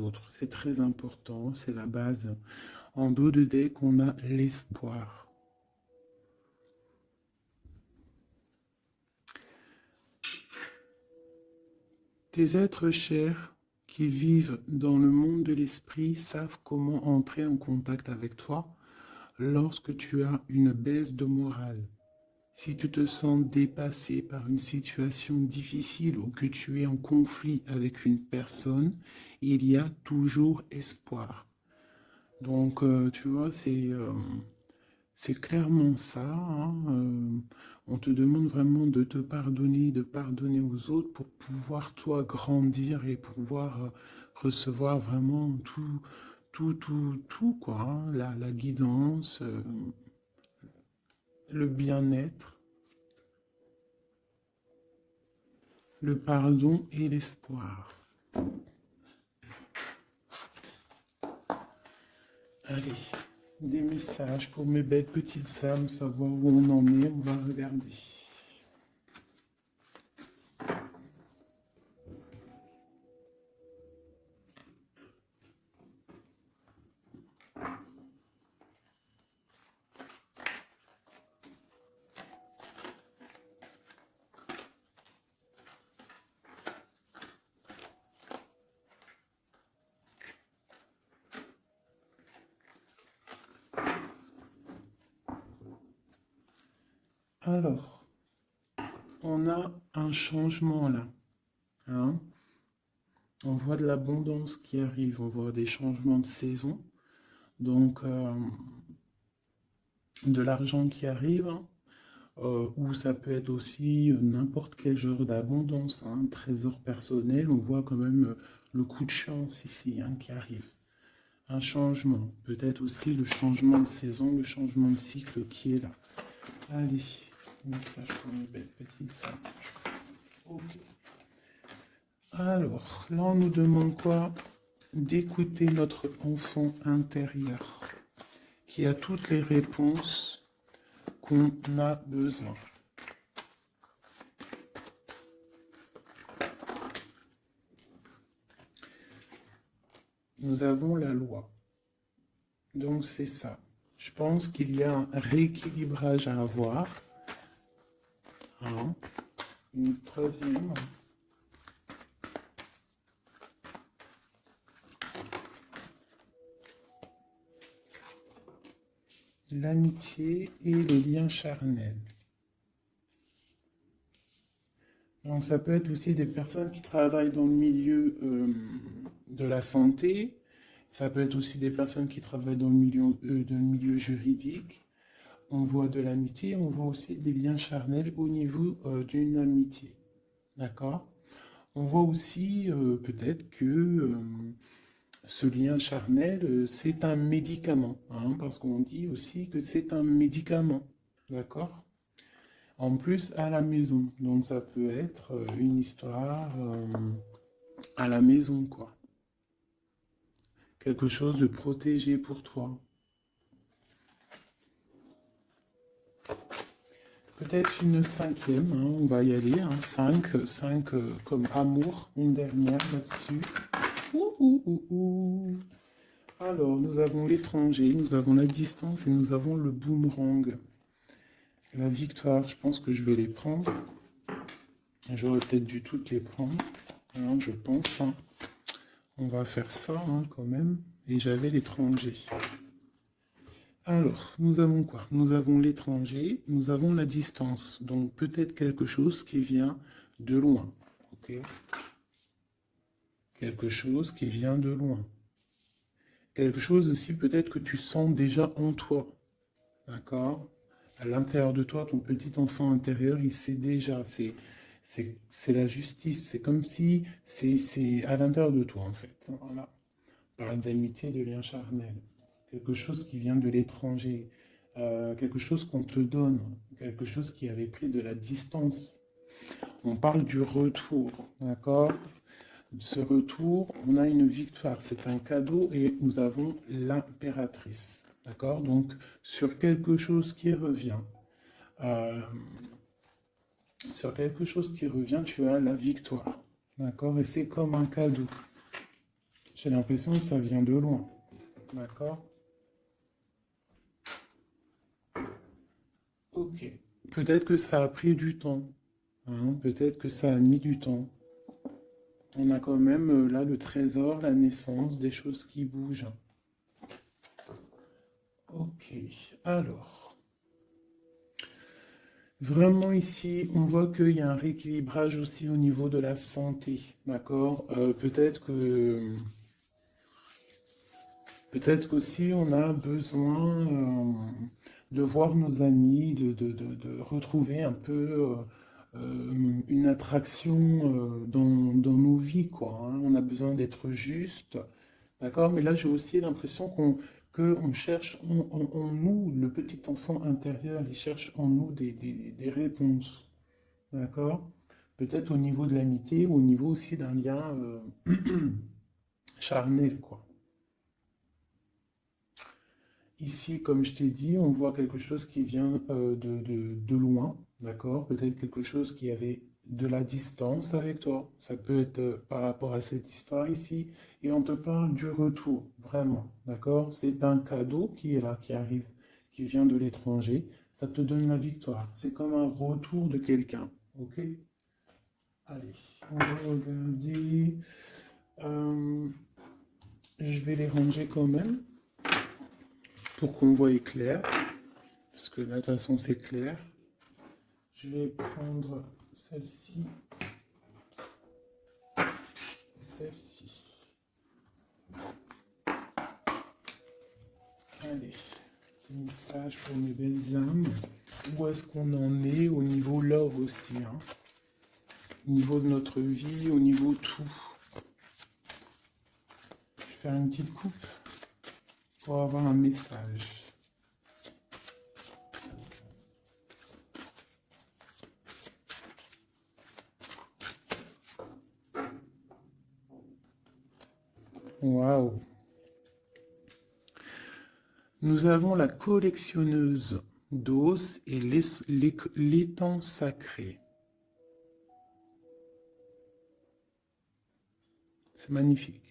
autres. C'est très important, c'est la base. En dos de deck, on a l'espoir. Tes êtres chers qui vivent dans le monde de l'esprit savent comment entrer en contact avec toi lorsque tu as une baisse de morale. Si tu te sens dépassé par une situation difficile ou que tu es en conflit avec une personne, il y a toujours espoir. Donc, tu vois, c'est clairement ça. Hein, on te demande vraiment de te pardonner, de pardonner aux autres pour pouvoir, toi, grandir et pouvoir recevoir vraiment tout, quoi. Hein, la guidance, le bien-être, le pardon et l'espoir. Allez, des messages pour mes belles petites âmes, savoir où on en est, on va regarder. Alors, on a un changement là. Hein? On voit de l'abondance qui arrive, on voit des changements de saison. Donc, de l'argent qui arrive, hein, ou ça peut être aussi n'importe quel genre d'abondance, hein, un trésor personnel. On voit quand même le coup de chance ici hein, qui arrive. Un changement, peut-être aussi le changement de saison, le changement de cycle qui est là. Allez, message pour mes belles petites singes. Ok. Alors, là, on nous demande quoi? D'écouter notre enfant intérieur, qui a toutes les réponses qu'on a besoin. Nous avons la loi. Donc, c'est ça. Je pense qu'il y a un rééquilibrage à avoir. Hein. Une troisième. L'amitié et les liens charnels. Donc ça peut être aussi des personnes qui travaillent dans le milieu de la santé, ça peut être aussi des personnes qui travaillent dans le milieu juridique. On voit de l'amitié, on voit aussi des liens charnels au niveau d'une amitié. D'accord? On voit aussi peut-être que ce lien charnel, c'est un médicament, hein, parce qu'on dit aussi que c'est un médicament, d'accord? En plus, à la maison, donc ça peut être une histoire à la maison, quoi. Quelque chose de protégé pour toi. Peut-être une cinquième, hein, on va y aller, hein, 5 comme amour, une dernière là-dessus. Alors, nous avons l'étranger, nous avons la distance et nous avons le boomerang. La victoire, je pense que je vais les prendre. J'aurais peut-être dû toutes les prendre, hein, je pense. Hein. On va faire ça hein, quand même. Et j'avais l'étranger. Alors, nous avons quoi? Nous avons l'étranger, nous avons la distance. Donc peut-être quelque chose qui vient de loin. Ok? Quelque chose qui vient de loin. Quelque chose aussi peut-être que tu sens déjà en toi. D'accord? À l'intérieur de toi, ton petit enfant intérieur, il sait déjà. C'est la justice. C'est comme si c'est à l'intérieur de toi, en fait. Voilà. On parle d'amitié, de lien charnel. Quelque chose qui vient de l'étranger. Quelque chose qu'on te donne. Quelque chose qui avait pris de la distance. On parle du retour. D'accord? Ce retour, on a une victoire. C'est un cadeau et nous avons l'impératrice. D'accord? Donc, sur quelque chose qui revient. Sur quelque chose qui revient, tu as la victoire. D'accord? Et c'est comme un cadeau. J'ai l'impression que ça vient de loin. D'accord? Ok. Peut-être que ça a pris du temps. Hein, peut-être que ça a mis du temps. On a quand même là le trésor, la naissance, des choses qui bougent. Ok. Alors, vraiment ici, on voit qu'il y a un rééquilibrage aussi au niveau de la santé. D'accord? Peut-être qu'aussi on a besoin de voir nos amis, de retrouver un peu une attraction dans nos vies, quoi. Hein. On a besoin d'être juste, d'accord? Mais là, j'ai aussi l'impression qu'on cherche en nous, le petit enfant intérieur, il cherche en nous des réponses, d'accord? Peut-être au niveau de l'amitié ou au niveau aussi d'un lien charnel, quoi. Ici, comme je t'ai dit, on voit quelque chose qui vient de loin, d'accord? Peut-être quelque chose qui avait de la distance avec toi. Ça peut être par rapport à cette histoire ici. Et on te parle du retour, vraiment, d'accord? C'est un cadeau qui est là, qui arrive, qui vient de l'étranger. Ça te donne la victoire. C'est comme un retour de quelqu'un, ok? Allez, on va regarder. Euh, je vais les ranger quand même pour qu'on voie clair. Parce que là, de toute façon, c'est clair. Je vais prendre celle-ci et celle-ci. Allez, petit message pour mes belles âmes. Où est-ce qu'on en est au niveau love aussi, hein? Au niveau de notre vie, au niveau tout. Je vais faire une petite coupe pour avoir un message. Waouh! Nous avons la collectionneuse d'os et l'étang sacré. C'est magnifique.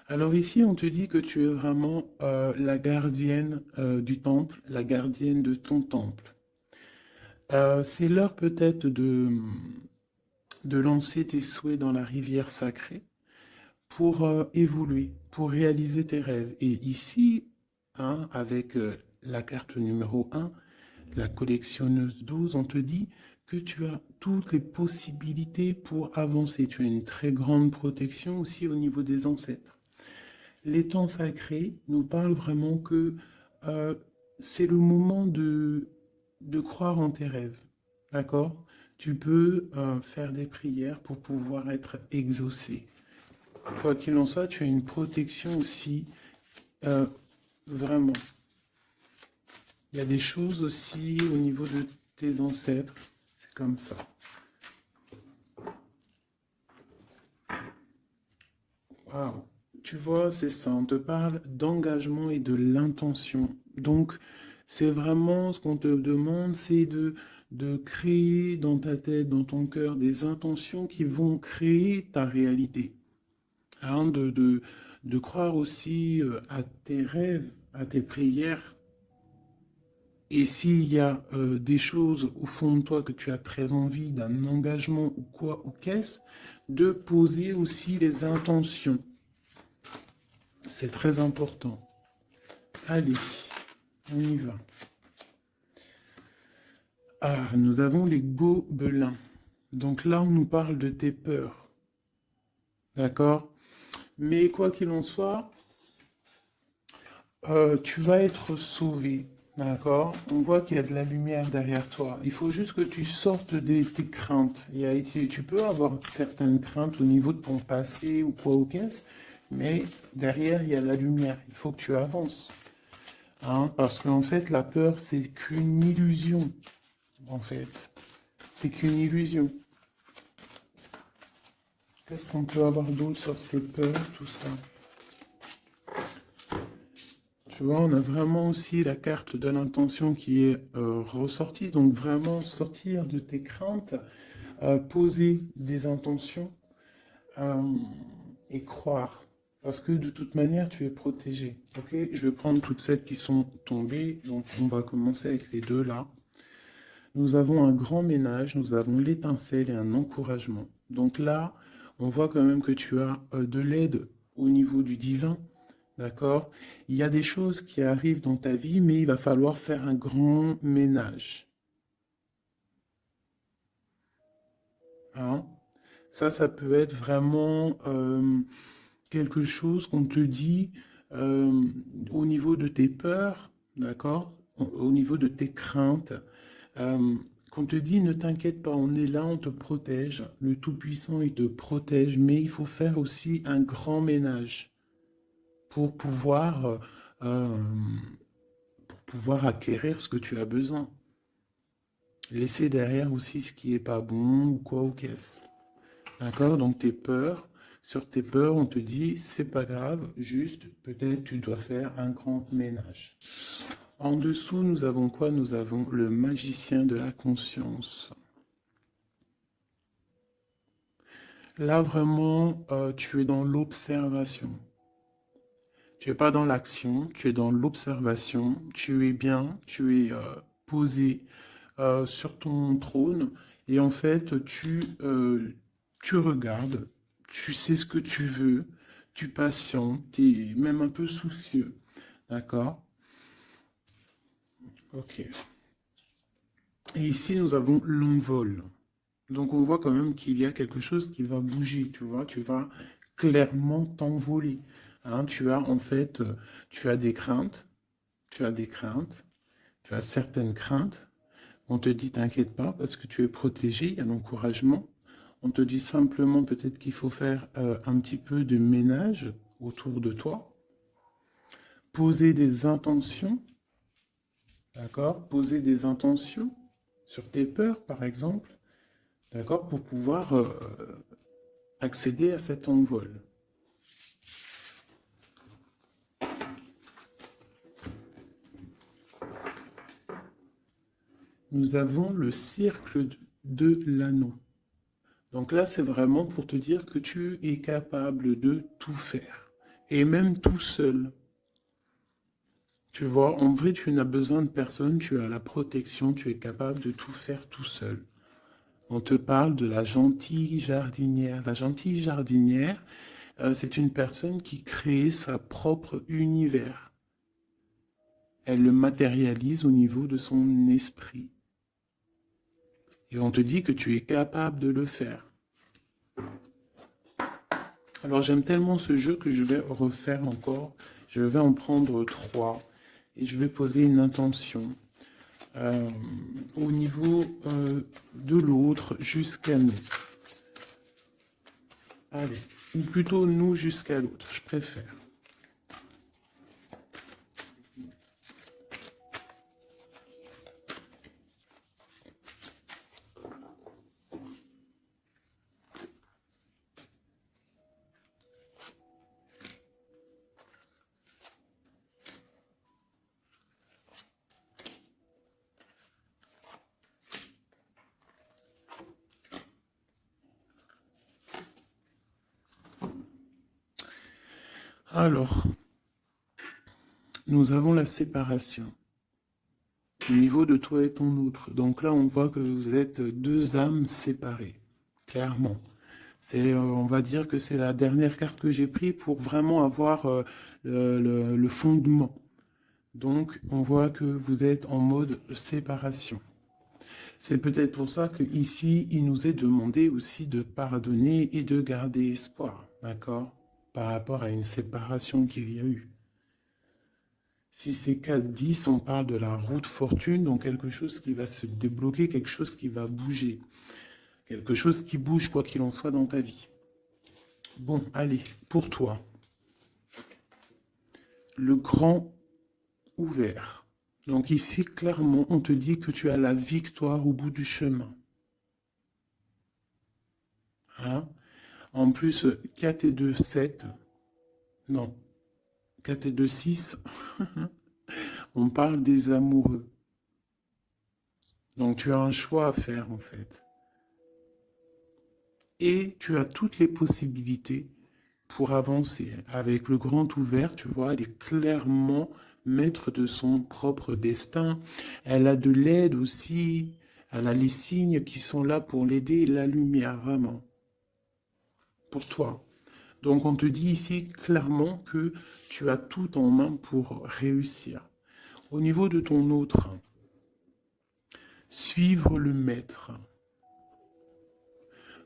Alors ici, on te dit que tu es vraiment la gardienne du temple, la gardienne de ton temple. C'est l'heure peut-être de lancer tes souhaits dans la rivière sacrée pour évoluer, pour réaliser tes rêves. Et ici, hein, avec la carte numéro 1, la collectionneuse 12, on te dit que tu as toutes les possibilités pour avancer. Tu as une très grande protection aussi au niveau des ancêtres. L'étang sacré nous parle vraiment que euh, c'est le moment de croire en tes rêves. D'accord? Tu peux faire des prières pour pouvoir être exaucé. Quoi qu'il en soit, tu as une protection aussi, vraiment. Il y a des choses aussi au niveau de tes ancêtres. C'est comme ça. Waouh. Tu vois, c'est ça. On te parle d'engagement et de l'intention. Donc, c'est vraiment ce qu'on te demande, c'est de créer dans ta tête, dans ton cœur, des intentions qui vont créer ta réalité. Hein, de croire aussi à tes rêves, à tes prières. Et s'il y a des choses au fond de toi que tu as très envie, d'un engagement ou quoi, ou qu'est-ce, de poser aussi les intentions. C'est très important. Allez, on y va. Ah, nous avons les gobelins. Donc là, on nous parle de tes peurs. D'accord? Mais quoi qu'il en soit, tu vas être sauvé. D'accord? On voit qu'il y a de la lumière derrière toi. Il faut juste que tu sortes de tes craintes. Tu peux avoir certaines craintes au niveau de ton passé ou quoi ou qu'est-ce, mais derrière, il y a la lumière. Il faut que tu avances. Hein? Parce qu'en fait, la peur, c'est qu'une illusion. En fait, c'est qu'une illusion. Qu'est-ce qu'on peut avoir d'autre sur ces peurs, tout ça? Tu vois, on a vraiment aussi la carte de l'intention qui est ressortie. Donc vraiment sortir de tes craintes, poser des intentions euh, et croire. Parce que de toute manière, tu es protégé. Ok? Je vais prendre toutes celles qui sont tombées. Donc, on va commencer avec les deux là. Nous avons un grand ménage, nous avons l'étincelle et un encouragement. Donc là, on voit quand même que tu as de l'aide au niveau du divin. D'accord? Il y a des choses qui arrivent dans ta vie, mais il va falloir faire un grand ménage. Hein? Ça peut être vraiment quelque chose qu'on te dit euh, au niveau de tes peurs, d'accord? Au niveau de tes craintes. Euh, qu'on te dit, ne t'inquiète pas, on est là, on te protège. Le Tout-Puissant, il te protège, mais il faut faire aussi un grand ménage pour euh, pour pouvoir acquérir ce que tu as besoin. Laisser derrière aussi ce qui est pas bon ou quoi ou qu'est-ce. D'accord? Donc tes peurs, sur tes peurs, on te dit, c'est pas grave, juste peut-être tu dois faire un grand ménage. En dessous, nous avons quoi? Nous avons le magicien de la conscience. Là, vraiment, tu es dans l'observation. Tu n'es pas dans l'action, tu es dans l'observation. Tu es bien, tu es posé sur ton trône. Et en fait, tu regardes, tu sais ce que tu veux, tu patientes, tu es même un peu soucieux. D'accord? Ok. Et ici, nous avons l'envol. Donc, on voit quand même qu'il y a quelque chose qui va bouger, tu vois. Tu vas clairement t'envoler. Hein, tu as en fait, tu as des craintes, tu as des craintes, tu as certaines craintes. On te dit, t'inquiète pas, parce que tu es protégé, il y a l'encouragement. On te dit simplement peut-être qu'il faut faire un petit peu de ménage autour de toi, poser des intentions, d'accord? Poser des intentions sur tes peurs, par exemple, d'accord? Pour pouvoir accéder à cet envol. Nous avons le cercle de l'anneau. Donc là, c'est vraiment pour te dire que tu es capable de tout faire. Et même tout seul. Tu vois, en vrai, tu n'as besoin de personne, tu as la protection, tu es capable de tout faire tout seul. On te parle de la gentille jardinière. La gentille jardinière, c'est une personne qui crée sa propre univers. Elle le matérialise au niveau de son esprit. Et on te dit que tu es capable de le faire. Alors j'aime tellement ce jeu que je vais refaire encore. Je vais en prendre 3 et je vais poser une intention au niveau de l'autre jusqu'à nous. Allez, ou plutôt nous jusqu'à l'autre, je préfère. Alors, nous avons la séparation au niveau de toi et ton autre. Donc là, on voit que vous êtes deux âmes séparées, clairement. On va dire que c'est la dernière carte que j'ai prise pour vraiment avoir le fondement. Donc, on voit que vous êtes en mode séparation. C'est peut-être pour ça qu'ici, il nous est demandé aussi de pardonner et de garder espoir, d'accord? Par rapport à une séparation qu'il y a eu. Si c'est 4-10, on parle de la route fortune, donc quelque chose qui va se débloquer, quelque chose qui va bouger. Quelque chose qui bouge, quoi qu'il en soit, dans ta vie. Bon, allez, pour toi, le grand ouvert. Donc ici, clairement, on te dit que tu as la victoire au bout du chemin. Hein? En plus, 4 et 2, 7. Non, 4 et 2, 6. On parle des amoureux. Donc tu as un choix à faire, en fait. Et tu as toutes les possibilités pour avancer. Avec le grand ouvert, tu vois, elle est clairement maître de son propre destin. Elle a de l'aide aussi. Elle a les signes qui sont là pour l'aider, la lumière, vraiment. Pour toi. Donc on te dit ici clairement que tu as tout en main pour réussir. Au niveau de ton autre, suivre le maître.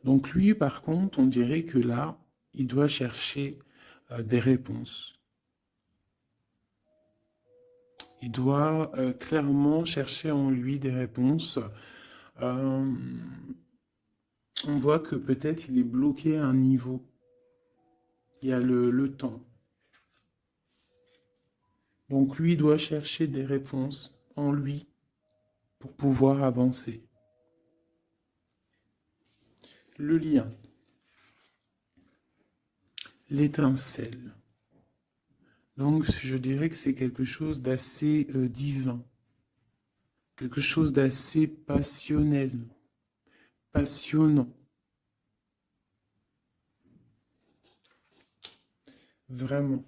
Donc lui, par contre, on dirait que là, il doit chercher des réponses. Il doit clairement chercher en lui des réponses. On voit que peut-être il est bloqué à un niveau. Il y a le temps. Donc lui doit chercher des réponses en lui pour pouvoir avancer. Le lien. L'étincelle. Donc je dirais que c'est quelque chose d'assez divin. Quelque chose d'assez passionnel. Passionnant. Vraiment.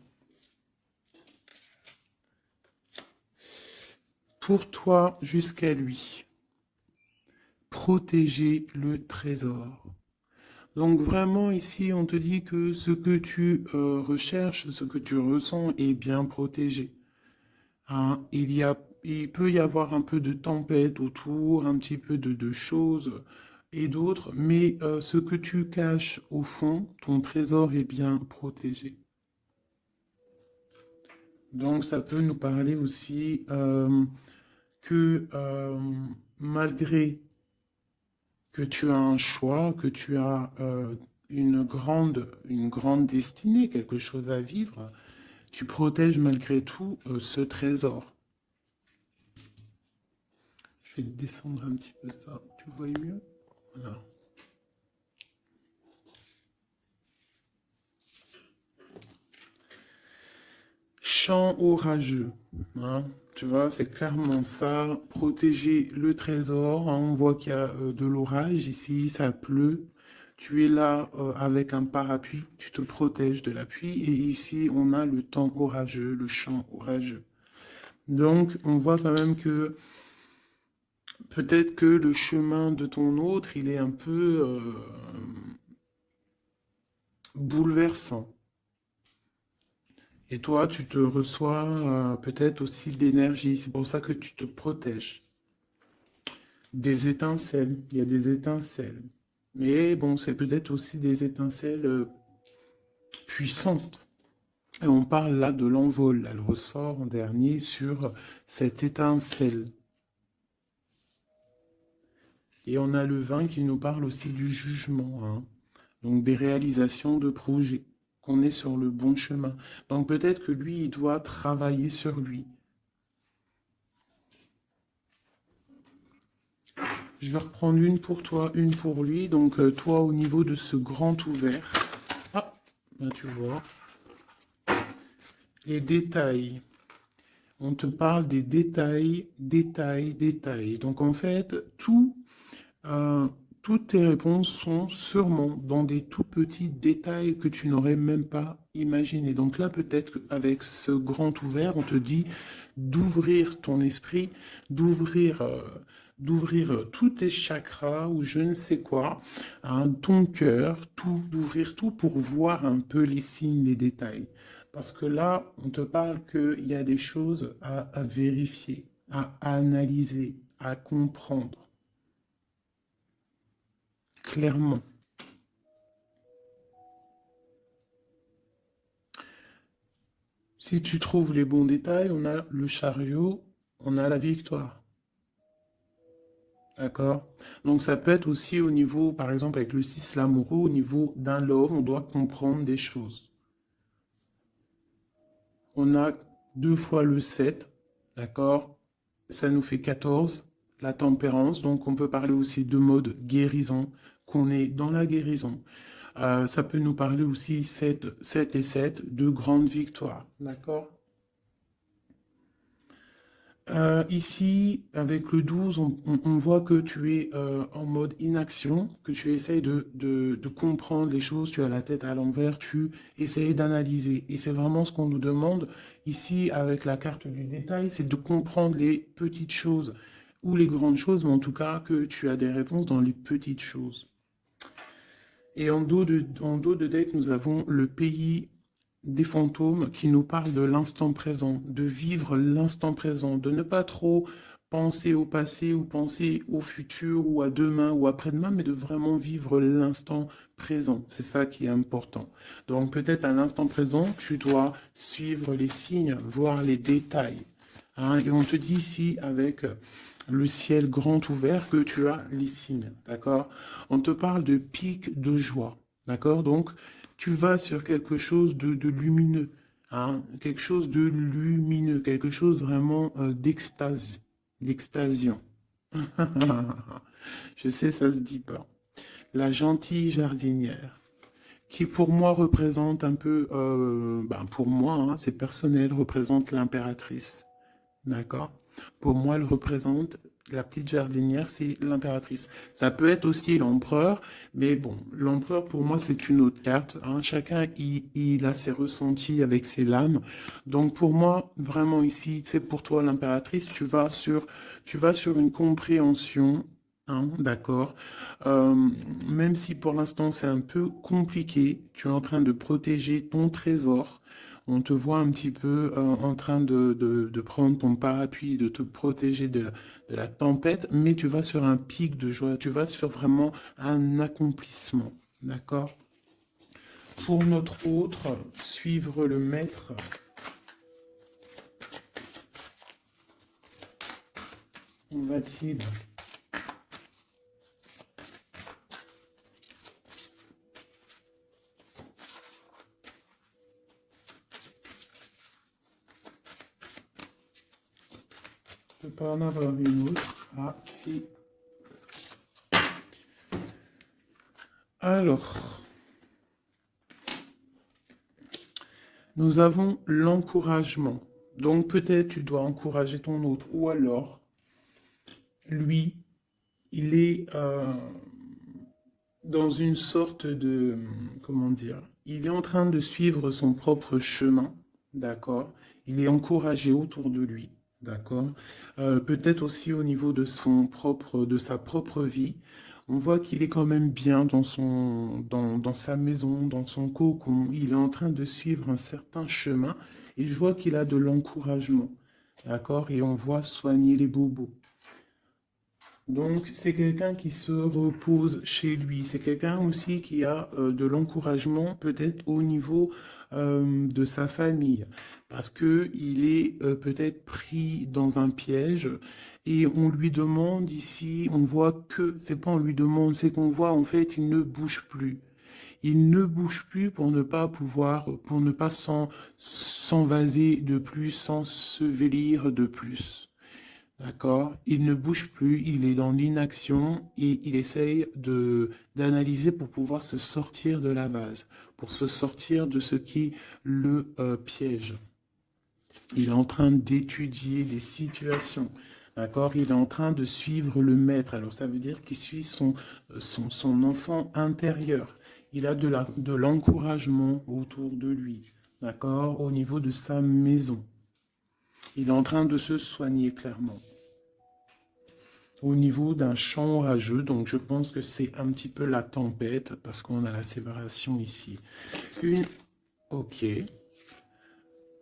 Pour toi jusqu'à lui. Protéger le trésor. Donc vraiment ici on te dit que ce que tu recherches, ce que tu ressens est bien protégé. Hein, il peut y avoir un peu de tempête autour, un petit peu de choses et d'autres, mais ce que tu caches au fond, ton trésor est bien protégé. Donc ça peut nous parler aussi que malgré que tu as un choix, que tu as une grande destinée, quelque chose à vivre, tu protèges malgré tout ce trésor. Je vais descendre un petit peu ça, tu vois mieux? Voilà. Chant orageux, hein, tu vois, c'est clairement ça, protéger le trésor, hein, on voit qu'il y a de l'orage ici, ça pleut, tu es là avec un parapluie, tu te protèges de la pluie, et ici on a le temps orageux, le champ orageux. Donc on voit quand même que peut-être que le chemin de ton autre, il est un peu bouleversant. Et toi, tu te reçois peut-être aussi de l'énergie. C'est pour ça que tu te protèges. Des étincelles. Il y a des étincelles. Mais bon, c'est peut-être aussi des étincelles puissantes. Et on parle là de l'envol. Elle ressort en dernier sur cette étincelle. Et on a le vin qui nous parle aussi du jugement. Hein. Donc des réalisations de projets. Qu'on est sur le bon chemin. Donc peut-être que lui, il doit travailler sur lui. Je vais reprendre une pour toi, une pour lui. Donc toi, au niveau de ce grand ouvert. Ah, là tu vois. Les détails. On te parle des détails, détails, détails. Donc en fait, toutes tes réponses sont sûrement dans des tout petits détails que tu n'aurais même pas imaginé. Donc là, peut-être qu'avec ce grand ouvert, on te dit d'ouvrir ton esprit, d'ouvrir tous tes chakras ou je ne sais quoi, hein, ton cœur, tout, d'ouvrir tout pour voir un peu les signes, les détails. Parce que là, on te parle qu'il y a des choses à vérifier, à analyser, à comprendre. Clairement. Si tu trouves les bons détails, on a le chariot, on a la victoire. D'accord? Donc ça peut être aussi au niveau, par exemple avec le 6 l'amoureux, au niveau d'un love, on doit comprendre des choses. On a 2 fois le 7, d'accord? Ça nous fait 14, la tempérance, donc on peut parler aussi de mode guérison, qu'on est dans la guérison. Ça peut nous parler aussi 7 et 7, de grandes victoires, d'accord? Ici, avec le 12, on voit que tu es en mode inaction, que tu essayes de comprendre les choses, tu as la tête à l'envers, tu essayes d'analyser. Et c'est vraiment ce qu'on nous demande ici avec la carte du détail, c'est de comprendre les petites choses ou les grandes choses, mais en tout cas que tu as des réponses dans les petites choses. Et en dos de deck, nous avons le pays des fantômes qui nous parlent de l'instant présent, de vivre l'instant présent, de ne pas trop penser au passé ou penser au futur ou à demain ou après-demain, mais de vraiment vivre l'instant présent. C'est ça qui est important. Donc peut-être à l'instant présent, tu dois suivre les signes, voir les détails. Hein, et on te dit ici avec le ciel grand ouvert que tu as les signes, d'accord? On te parle de pic de joie, d'accord? Donc, tu vas sur quelque chose de lumineux, hein? Quelque chose de lumineux, quelque chose vraiment d'extase, d'extasiant. Je sais, ça se dit pas. La gentille jardinière, qui pour moi représente un peu, pour moi, hein, c'est personnel, représente l'impératrice. D'accord? Pour moi, elle représente la petite jardinière, c'est l'impératrice. Ça peut être aussi l'empereur, mais bon, l'empereur pour moi c'est une autre carte. Hein. Chacun il a ses ressentis avec ses lames. Donc pour moi, vraiment ici, c'est pour toi l'impératrice, tu vas sur une compréhension. Hein, d'accord. Euh, Même si pour l'instant c'est un peu compliqué, tu es en train de protéger ton trésor. On te voit un petit peu en train de prendre ton parapluie, de te protéger de la tempête, mais tu vas sur un pic de joie, tu vas sur vraiment un accomplissement. D'accord? Pour notre autre, suivre le maître. On va-t-il ne pas en avoir une autre? Ah, si. Alors, nous avons l'encouragement. Donc peut-être tu dois encourager ton autre. Ou alors, lui, il est dans une sorte de, comment dire, il est en train de suivre son propre chemin, d'accord? Il est encouragé autour de lui, d'accord? Peut-être aussi au niveau de de sa propre vie. On voit qu'il est quand même bien dans sa maison, dans son cocon. Il est en train de suivre un certain chemin et je vois qu'il a de l'encouragement, d'accord? Et on voit soigner les bobos. Donc, c'est quelqu'un qui se repose chez lui. C'est quelqu'un aussi qui a de l'encouragement, peut-être au niveau de sa famille, parce que il est peut-être pris dans un piège et on lui demande ici, on voit que, c'est pas on lui demande, c'est qu'on voit en fait, il ne bouge plus. Il ne bouge plus pour ne pas pouvoir, pour ne pas s'envaser de plus, s'ensevelir de plus. D'accord? Il ne bouge plus, il est dans l'inaction et il essaye d'analyser pour pouvoir se sortir de la base, pour se sortir de ce qui le piège. Il est en train d'étudier les situations. D'accord? Il est en train de suivre le maître. Alors ça veut dire qu'il suit son enfant intérieur. Il a de l'encouragement autour de lui. D'accord? Au niveau de sa maison. Il est en train de se soigner clairement. Au niveau d'un champ orageux, donc je pense que c'est un petit peu la tempête, parce qu'on a la séparation ici. Ok.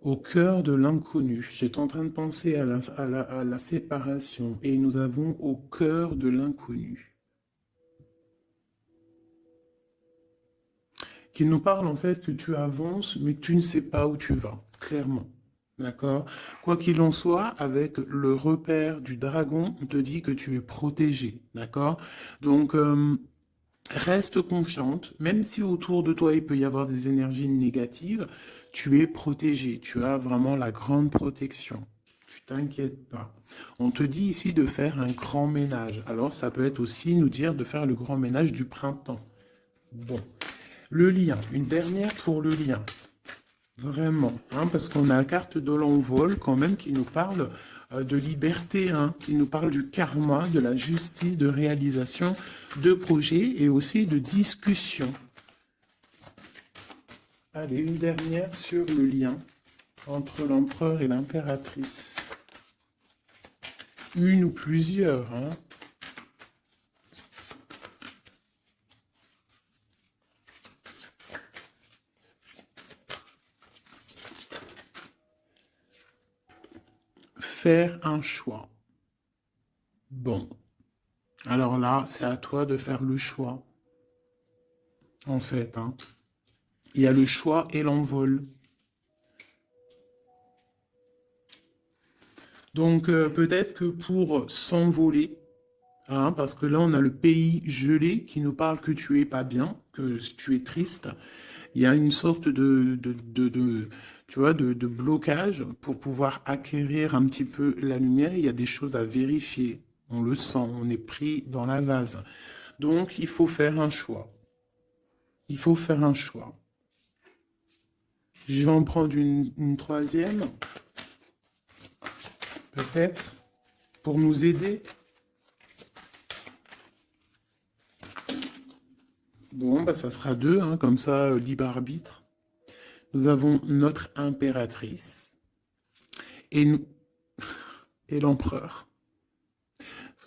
Au cœur de l'inconnu. J'étais en train de penser à la séparation, et nous avons au cœur de l'inconnu. Qui nous parle en fait que tu avances, mais tu ne sais pas où tu vas, clairement. D'accord? Quoi qu'il en soit, avec le repère du dragon, on te dit que tu es protégé. D'accord? Donc, reste confiante, même si autour de toi il peut y avoir des énergies négatives, tu es protégé. Tu as vraiment la grande protection. Tu t'inquiètes pas. On te dit ici de faire un grand ménage. Alors, ça peut être aussi nous dire de faire le grand ménage du printemps. Bon. Le lien, une dernière pour le lien. Vraiment, hein, parce qu'on a la carte de l'envol quand même qui nous parle de liberté, hein, qui nous parle du karma, de la justice, de réalisation de projets et aussi de discussion. Allez, une dernière sur le lien entre l'empereur et l'impératrice. Une ou plusieurs, hein. Faire un choix. Bon. Alors là, c'est à toi de faire le choix. En fait, hein. Il y a le choix et l'envol. Donc, peut-être que pour s'envoler, hein, parce que là, on a le pays gelé qui nous parle que tu es pas bien, que tu es triste. Il y a une sorte tu vois, de blocage pour pouvoir acquérir un petit peu la lumière. Il y a des choses à vérifier. On le sent, on est pris dans la vase. Donc, il faut faire un choix. Il faut faire un choix. Je vais en prendre une troisième, peut-être, pour nous aider. Bon, bah, ça sera deux, hein, comme ça, libre arbitre. Nous avons notre impératrice et nous et l'empereur.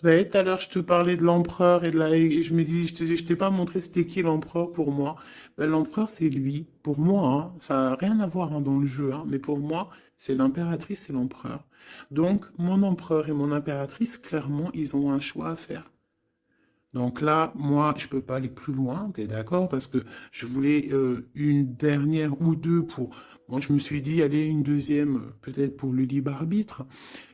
Vous savez, tout à l'heure, je te parlais de l'empereur et je me dis, je t'ai pas montré c'était qui l'empereur pour moi. Ben, l'empereur, c'est lui. Pour moi, hein, ça n'a rien à voir hein, dans le jeu, hein, mais pour moi, c'est l'impératrice et l'empereur. Donc, mon empereur et mon impératrice, clairement, ils ont un choix à faire. Donc là, moi, je peux pas aller plus loin, t'es d'accord? Parce que je voulais une dernière ou deux pour... Bon, je me suis dit, allez, une deuxième, peut-être pour le libre arbitre.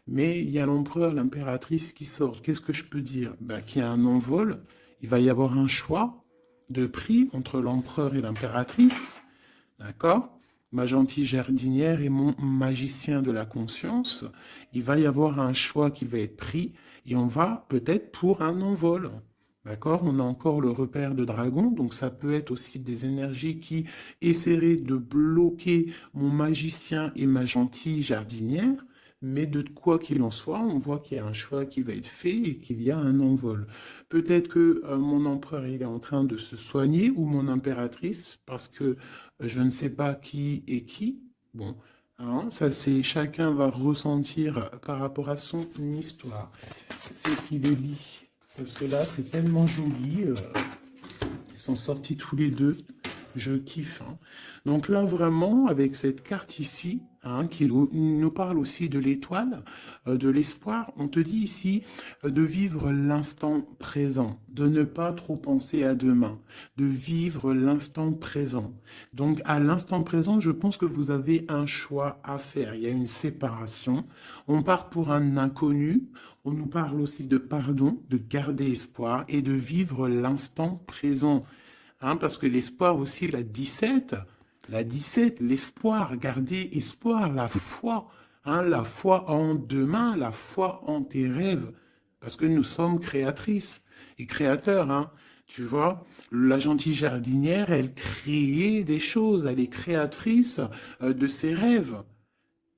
Mais il y a l'empereur, l'impératrice qui sort. Qu'est-ce que je peux dire? Ben, qu'il y a un envol, il va y avoir un choix de prix entre l'empereur et l'impératrice. D'accord? Ma gentille jardinière et mon magicien de la conscience. Il va y avoir un choix qui va être pris et on va peut-être pour un envol. D'accord? On a encore le repère de dragon, donc ça peut être aussi des énergies qui essaieraient de bloquer mon magicien et ma gentille jardinière, mais de quoi qu'il en soit, on voit qu'il y a un choix qui va être fait et qu'il y a un envol. Peut-être que mon empereur il est en train de se soigner ou mon impératrice, parce que je ne sais pas qui est qui. Bon, hein, ça c'est chacun va ressentir par rapport à son histoire. C'est qui le lit. Parce que là, c'est tellement joli. Ils sont sortis tous les deux. Je kiffe. Hein. Donc là, vraiment, avec cette carte ici, hein, qui nous parle aussi de l'étoile, de l'espoir, on te dit ici de vivre l'instant présent, de ne pas trop penser à demain, de vivre l'instant présent. Donc à l'instant présent, je pense que vous avez un choix à faire. Il y a une séparation. On part pour un inconnu. On nous parle aussi de pardon, de garder espoir et de vivre l'instant présent. Hein, parce que l'espoir aussi, la 17, l'espoir, garder espoir, hein, la foi en demain, la foi en tes rêves, parce que nous sommes créatrices et créateurs, hein, tu vois, la gentille jardinière, elle crée des choses, elle est créatrice de ses rêves,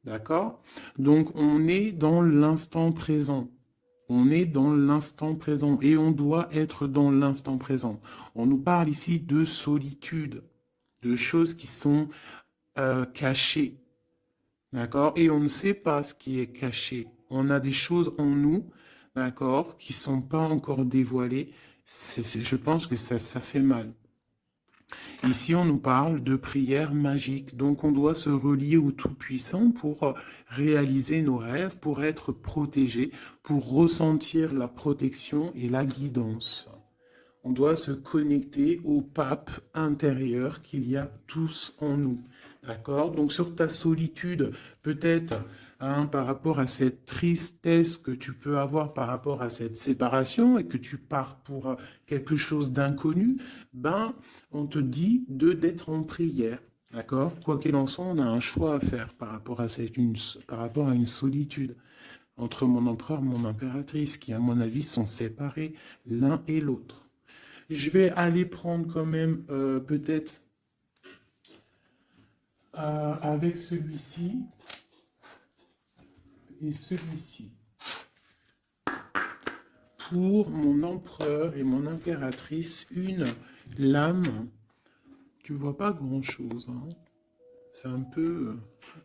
d'accord? Donc on est dans l'instant présent. On est dans l'instant présent et on doit être dans l'instant présent. On nous parle ici de solitude, de choses qui sont cachées, d'accord? Et on ne sait pas ce qui est caché. On a des choses en nous, d'accord, qui sont pas encore dévoilées. Je pense que ça fait mal. Ici, on nous parle de prière magique. Donc, on doit se relier au Tout-Puissant pour réaliser nos rêves, pour être protégé, pour ressentir la protection et la guidance. On doit se connecter au pape intérieur qu'il y a tous en nous. D'accord? Donc, sur ta solitude, peut-être hein, par rapport à cette tristesse que tu peux avoir par rapport à cette séparation et que tu pars pour quelque chose d'inconnu, ben, on te dit d'être en prière. D'accord? Quoi qu'il en soit, on a un choix à faire par rapport à par rapport à une solitude entre mon empereur et mon impératrice, qui, à mon avis, sont séparés l'un et l'autre. Je vais aller prendre quand même peut-être avec celui-ci. et celui-ci. Pour mon empereur et mon impératrice, une lame. Tu vois pas grand-chose, hein. C'est un peu...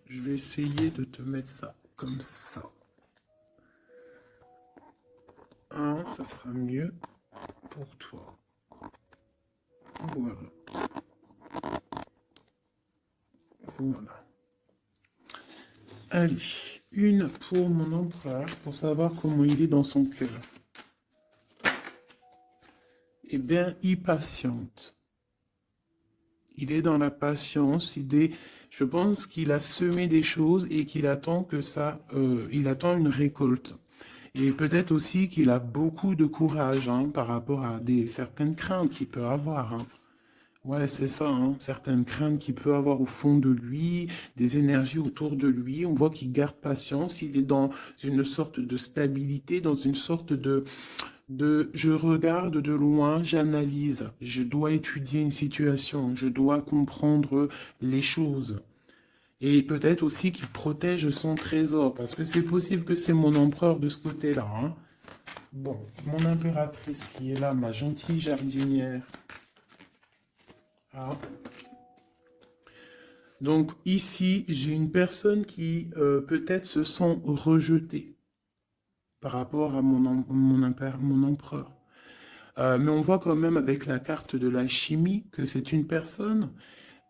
je vais essayer de te mettre ça comme ça. Hein, ça sera mieux pour toi. Voilà. Voilà. Allez, une pour mon empereur, pour savoir comment il est dans son cœur. Eh bien, il patiente. Il est dans la patience, je pense qu'il a semé des choses et qu'il attend que ça, il attend une récolte. Et peut-être aussi qu'il a beaucoup de courage, hein, par rapport à certaines craintes qu'il peut avoir, hein. Ouais, c'est ça, hein, certaines craintes qu'il peut avoir au fond de lui, des énergies autour de lui. On voit qu'il garde patience, il est dans une sorte de stabilité, dans une sorte de je regarde de loin, j'analyse, je dois étudier une situation, je dois comprendre les choses. Et peut-être aussi qu'il protège son trésor, parce que c'est possible que c'est mon empereur de ce côté-là, hein. Bon, mon impératrice qui est là, ma gentille jardinière. Ah. Donc ici, j'ai une personne qui peut-être se sent rejetée par rapport à mon empereur. Mais on voit quand même avec la carte de la chimie que c'est une personne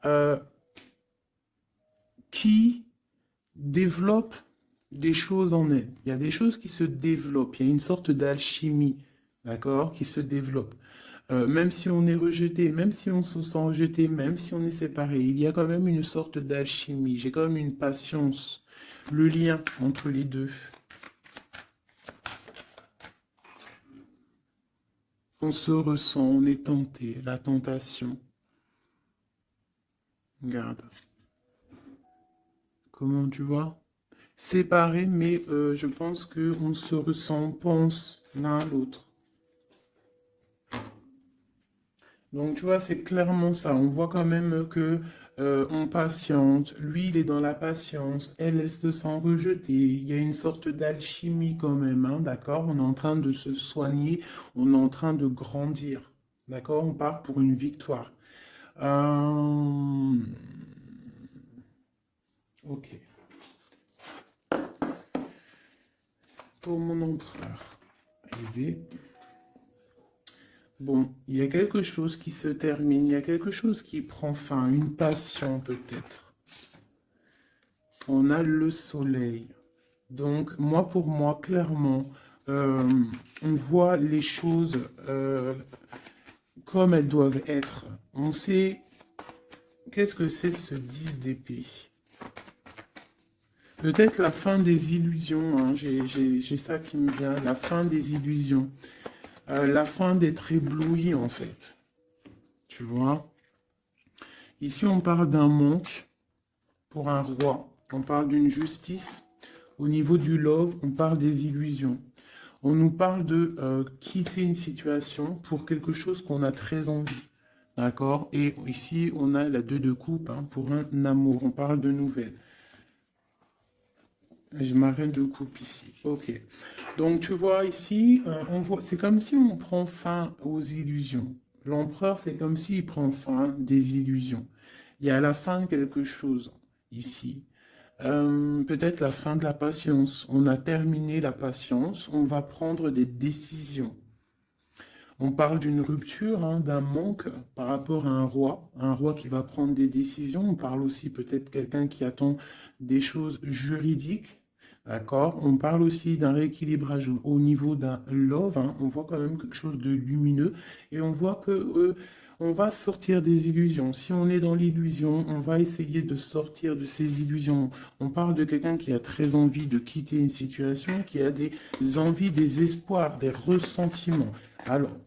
euh, qui développe des choses en elle. Il y a des choses qui se développent. Il y a une sorte d'alchimie, d'accord, qui se développe. Même si on est rejeté, même si on se sent rejeté, même si on est séparé, il y a quand même une sorte d'alchimie. J'ai quand même une patience, le lien entre les deux. On se ressent, on est tenté, la tentation. Regarde. Comment tu vois? Séparés, mais je pense qu'on se ressent, on pense l'un à l'autre. Donc tu vois, c'est clairement ça. On voit quand même que on patiente. Lui, il est dans la patience. Elle se sent rejetée. Il y a une sorte d'alchimie quand même, hein, d'accord? On est en train de se soigner. On est en train de grandir. D'accord? On part pour une victoire. Ok. Pour mon empereur. Arrivé. Bon, il y a quelque chose qui se termine, il y a quelque chose qui prend fin, une passion peut-être. On a le soleil. Donc, moi, pour moi, clairement, on voit les choses comme elles doivent être. On sait qu'est-ce que c'est ce 10 d'épée. Peut-être la fin des illusions, hein, j'ai ça qui me vient, la fin des illusions. La fin d'être ébloui, en fait. Tu vois? Ici, on parle d'un manque pour un roi. On parle d'une justice. Au niveau du love, on parle des illusions. On nous parle de quitter une situation pour quelque chose qu'on a très envie. D'accord? Et ici, on a la 2 de coupe, hein, pour un amour. On parle de nouvelles. Je m'arrête de coupe ici. Ok. Donc, tu vois ici, on voit, c'est comme si on prend fin aux illusions. L'empereur, c'est comme s'il prend fin des illusions. Il y a la fin de quelque chose ici. Peut-être la fin de la patience. On a terminé la patience. On va prendre des décisions. On parle d'une rupture, hein, d'un manque par rapport à un roi qui va prendre des décisions. On parle aussi peut-être quelqu'un qui attend des choses juridiques. D'accord? On parle aussi d'un rééquilibrage au niveau d'un love, hein. On voit quand même quelque chose de lumineux et on voit que on va sortir des illusions. Si on est dans l'illusion, on va essayer de sortir de ces illusions. On parle de quelqu'un qui a très envie de quitter une situation, qui a des envies, des espoirs, des ressentiments. Alors,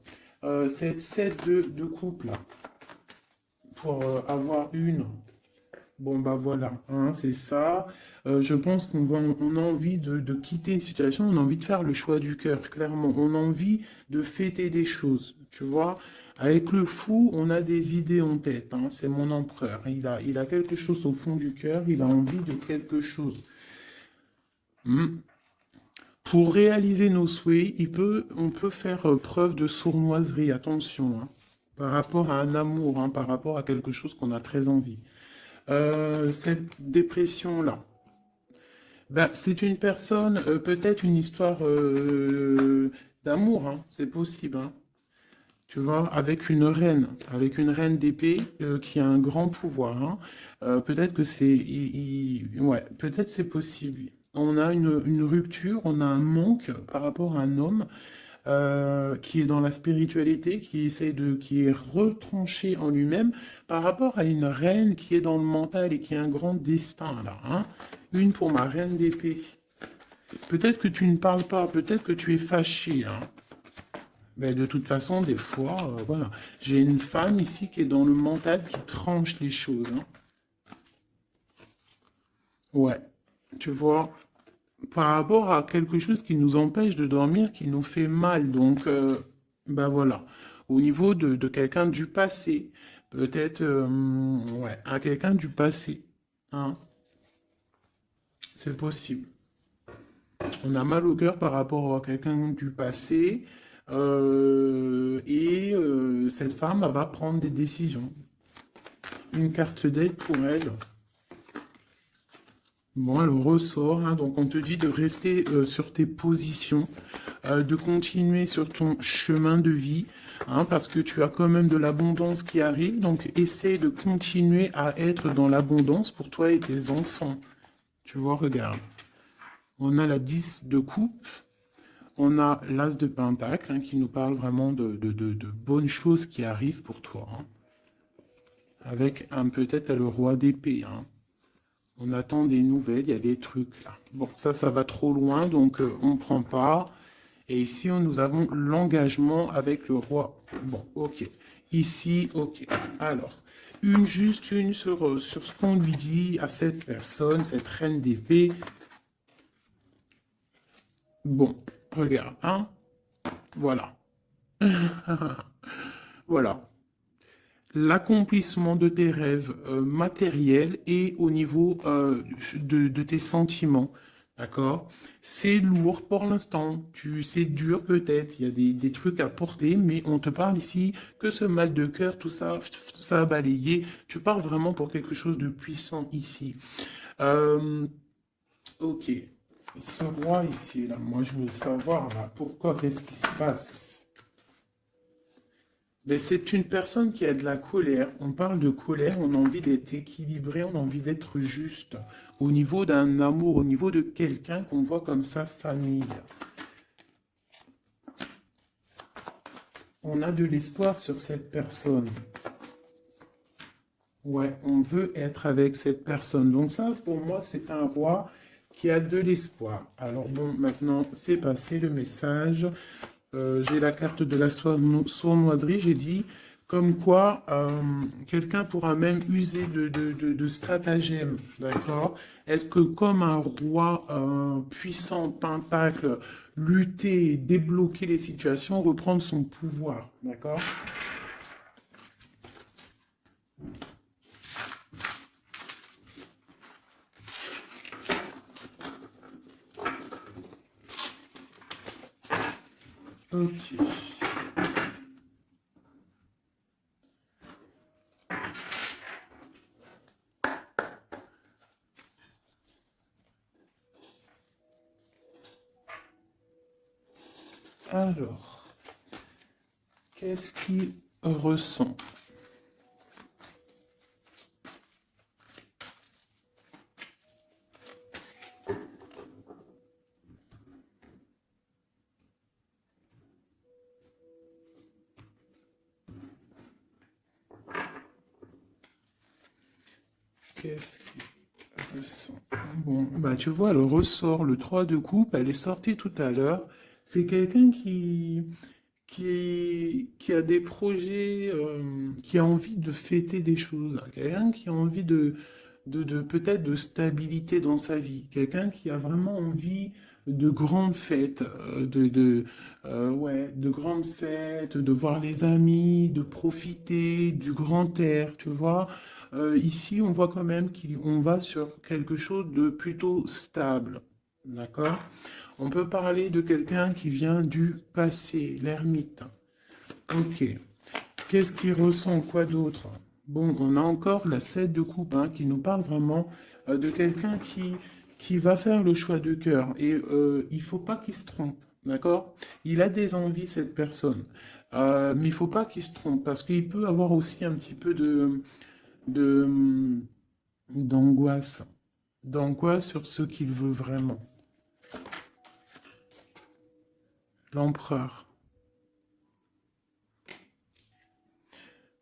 cette 7 de couple là, pour avoir une. Bon, bah voilà, hein, c'est ça. Je pense on a envie de quitter une situation, on a envie de faire le choix du cœur, clairement. On a envie de fêter des choses, tu vois. Avec le fou, on a des idées en tête, hein, c'est mon empereur. Il a quelque chose au fond du cœur, il a envie de quelque chose. Hmm. Pour réaliser nos souhaits, on peut faire preuve de sournoiserie, attention, hein, par rapport à un amour, hein, par rapport à quelque chose qu'on a très envie. Cette dépression-là, ben, c'est une personne, peut-être une histoire d'amour, hein, c'est possible, hein. Tu vois, avec une reine d'épée qui a un grand pouvoir, hein. Peut-être que ouais, peut-être c'est possible. On a une rupture, on a un manque par rapport à un homme qui est dans la spiritualité, qui est retranché en lui-même, par rapport à une reine qui est dans le mental et qui a un grand destin là, hein. Une pour ma reine d'épée. Peut-être que tu ne parles pas, peut-être que tu es fâché, hein. Mais de toute façon, des fois, voilà. J'ai une femme ici qui est dans le mental qui tranche les choses, hein. Ouais. Tu vois, par rapport à quelque chose qui nous empêche de dormir, qui nous fait mal. Donc, ben voilà. Au niveau de quelqu'un du passé, peut-être, ouais, à quelqu'un du passé, hein. C'est possible. On a mal au cœur par rapport à quelqu'un du passé. Cette femme elle va prendre des décisions. Une carte d'aide pour elle. Bon, elle ressort, hein, donc on te dit de rester sur tes positions, de continuer sur ton chemin de vie, hein, parce que tu as quand même de l'abondance qui arrive, donc essaye de continuer à être dans l'abondance pour toi et tes enfants. Tu vois, regarde. On a la 10 de coupe, on a l'as de pentacle, hein, qui nous parle vraiment de bonnes choses qui arrivent pour toi, hein. Avec peut-être le roi d'épée, hein. On attend des nouvelles, il y a des trucs là. Bon, ça va trop loin, donc on ne prend pas. Et ici, nous avons l'engagement avec le roi. Bon, ok. Ici, ok. Alors, juste une sur ce qu'on lui dit à cette personne, cette reine d'épée. Bon, regarde, hein. Voilà. Voilà. L'accomplissement de tes rêves matériels et au niveau de tes sentiments. D'accord? C'est lourd pour l'instant. C'est dur peut-être. Il y a des trucs à porter, mais on te parle ici que ce mal de cœur, tout ça a balayé. Tu parles vraiment pour quelque chose de puissant ici. Euh, ok. Ce roi ici, là, moi je veux savoir là, pourquoi, qu'est-ce qui se passe? Mais c'est une personne qui a de la colère. On parle de colère, on a envie d'être équilibré, on a envie d'être juste. Au niveau d'un amour, au niveau de quelqu'un qu'on voit comme sa famille. On a de l'espoir sur cette personne. Ouais, on veut être avec cette personne. Donc ça, pour moi, c'est un roi qui a de l'espoir. Alors bon, maintenant, c'est passé le message. J'ai la carte de la sournoiserie, j'ai dit, comme quoi quelqu'un pourra même user de stratagèmes, d'accord? Est-ce que comme un roi puissant, pentacle, lutter, débloquer les situations, reprendre son pouvoir, d'accord? Ok. Alors, qu'est-ce qu'il ressent? Qu'est-ce qu'il ressent? Bon, bah tu vois, le ressort, le 3 de coupe, elle est sortie tout à l'heure. C'est quelqu'un qui a des projets, qui a envie de fêter des choses, quelqu'un qui a envie de peut-être de stabilité dans sa vie, quelqu'un qui a vraiment envie de grandes fêtes, ouais, de grandes fêtes, de voir les amis, de profiter du grand air, tu vois. Ici, on voit quand même qu'on va sur quelque chose de plutôt stable. D'accord? On peut parler de quelqu'un qui vient du passé, l'ermite. Ok. Qu'est-ce qu'il ressent? Quoi d'autre? Bon, on a encore la 7 de coupe hein, qui nous parle vraiment de quelqu'un qui va faire le choix de cœur. Et il faut pas qu'il se trompe. D'accord? Il a des envies, cette personne. Mais il faut pas qu'il se trompe parce qu'il peut avoir aussi un petit peu de, d'angoisse. D'angoisse sur ce qu'il veut vraiment. L'empereur.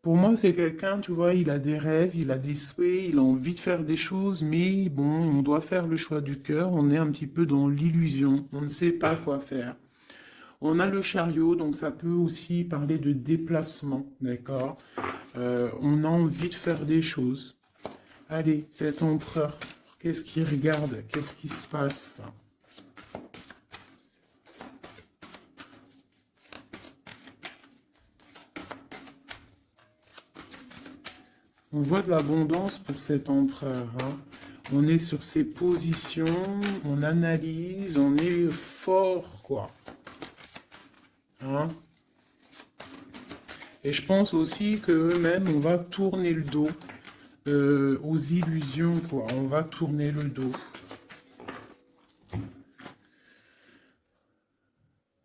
Pour moi, c'est quelqu'un, tu vois, il a des rêves, il a des souhaits, il a envie de faire des choses, mais bon, on doit faire le choix du cœur, on est un petit peu dans l'illusion, on ne sait pas quoi faire. On a le chariot, donc ça peut aussi parler de déplacement, d'accord? On a envie de faire des choses. Allez, cet empereur, qu'est-ce qu'il regarde? Qu'est-ce qui se passe? On voit de l'abondance pour cet empereur, hein. On est sur ses positions, on analyse, on est fort, quoi. Hein? Et je pense aussi que eux-mêmes, on va tourner le dos aux illusions, quoi. On va tourner le dos.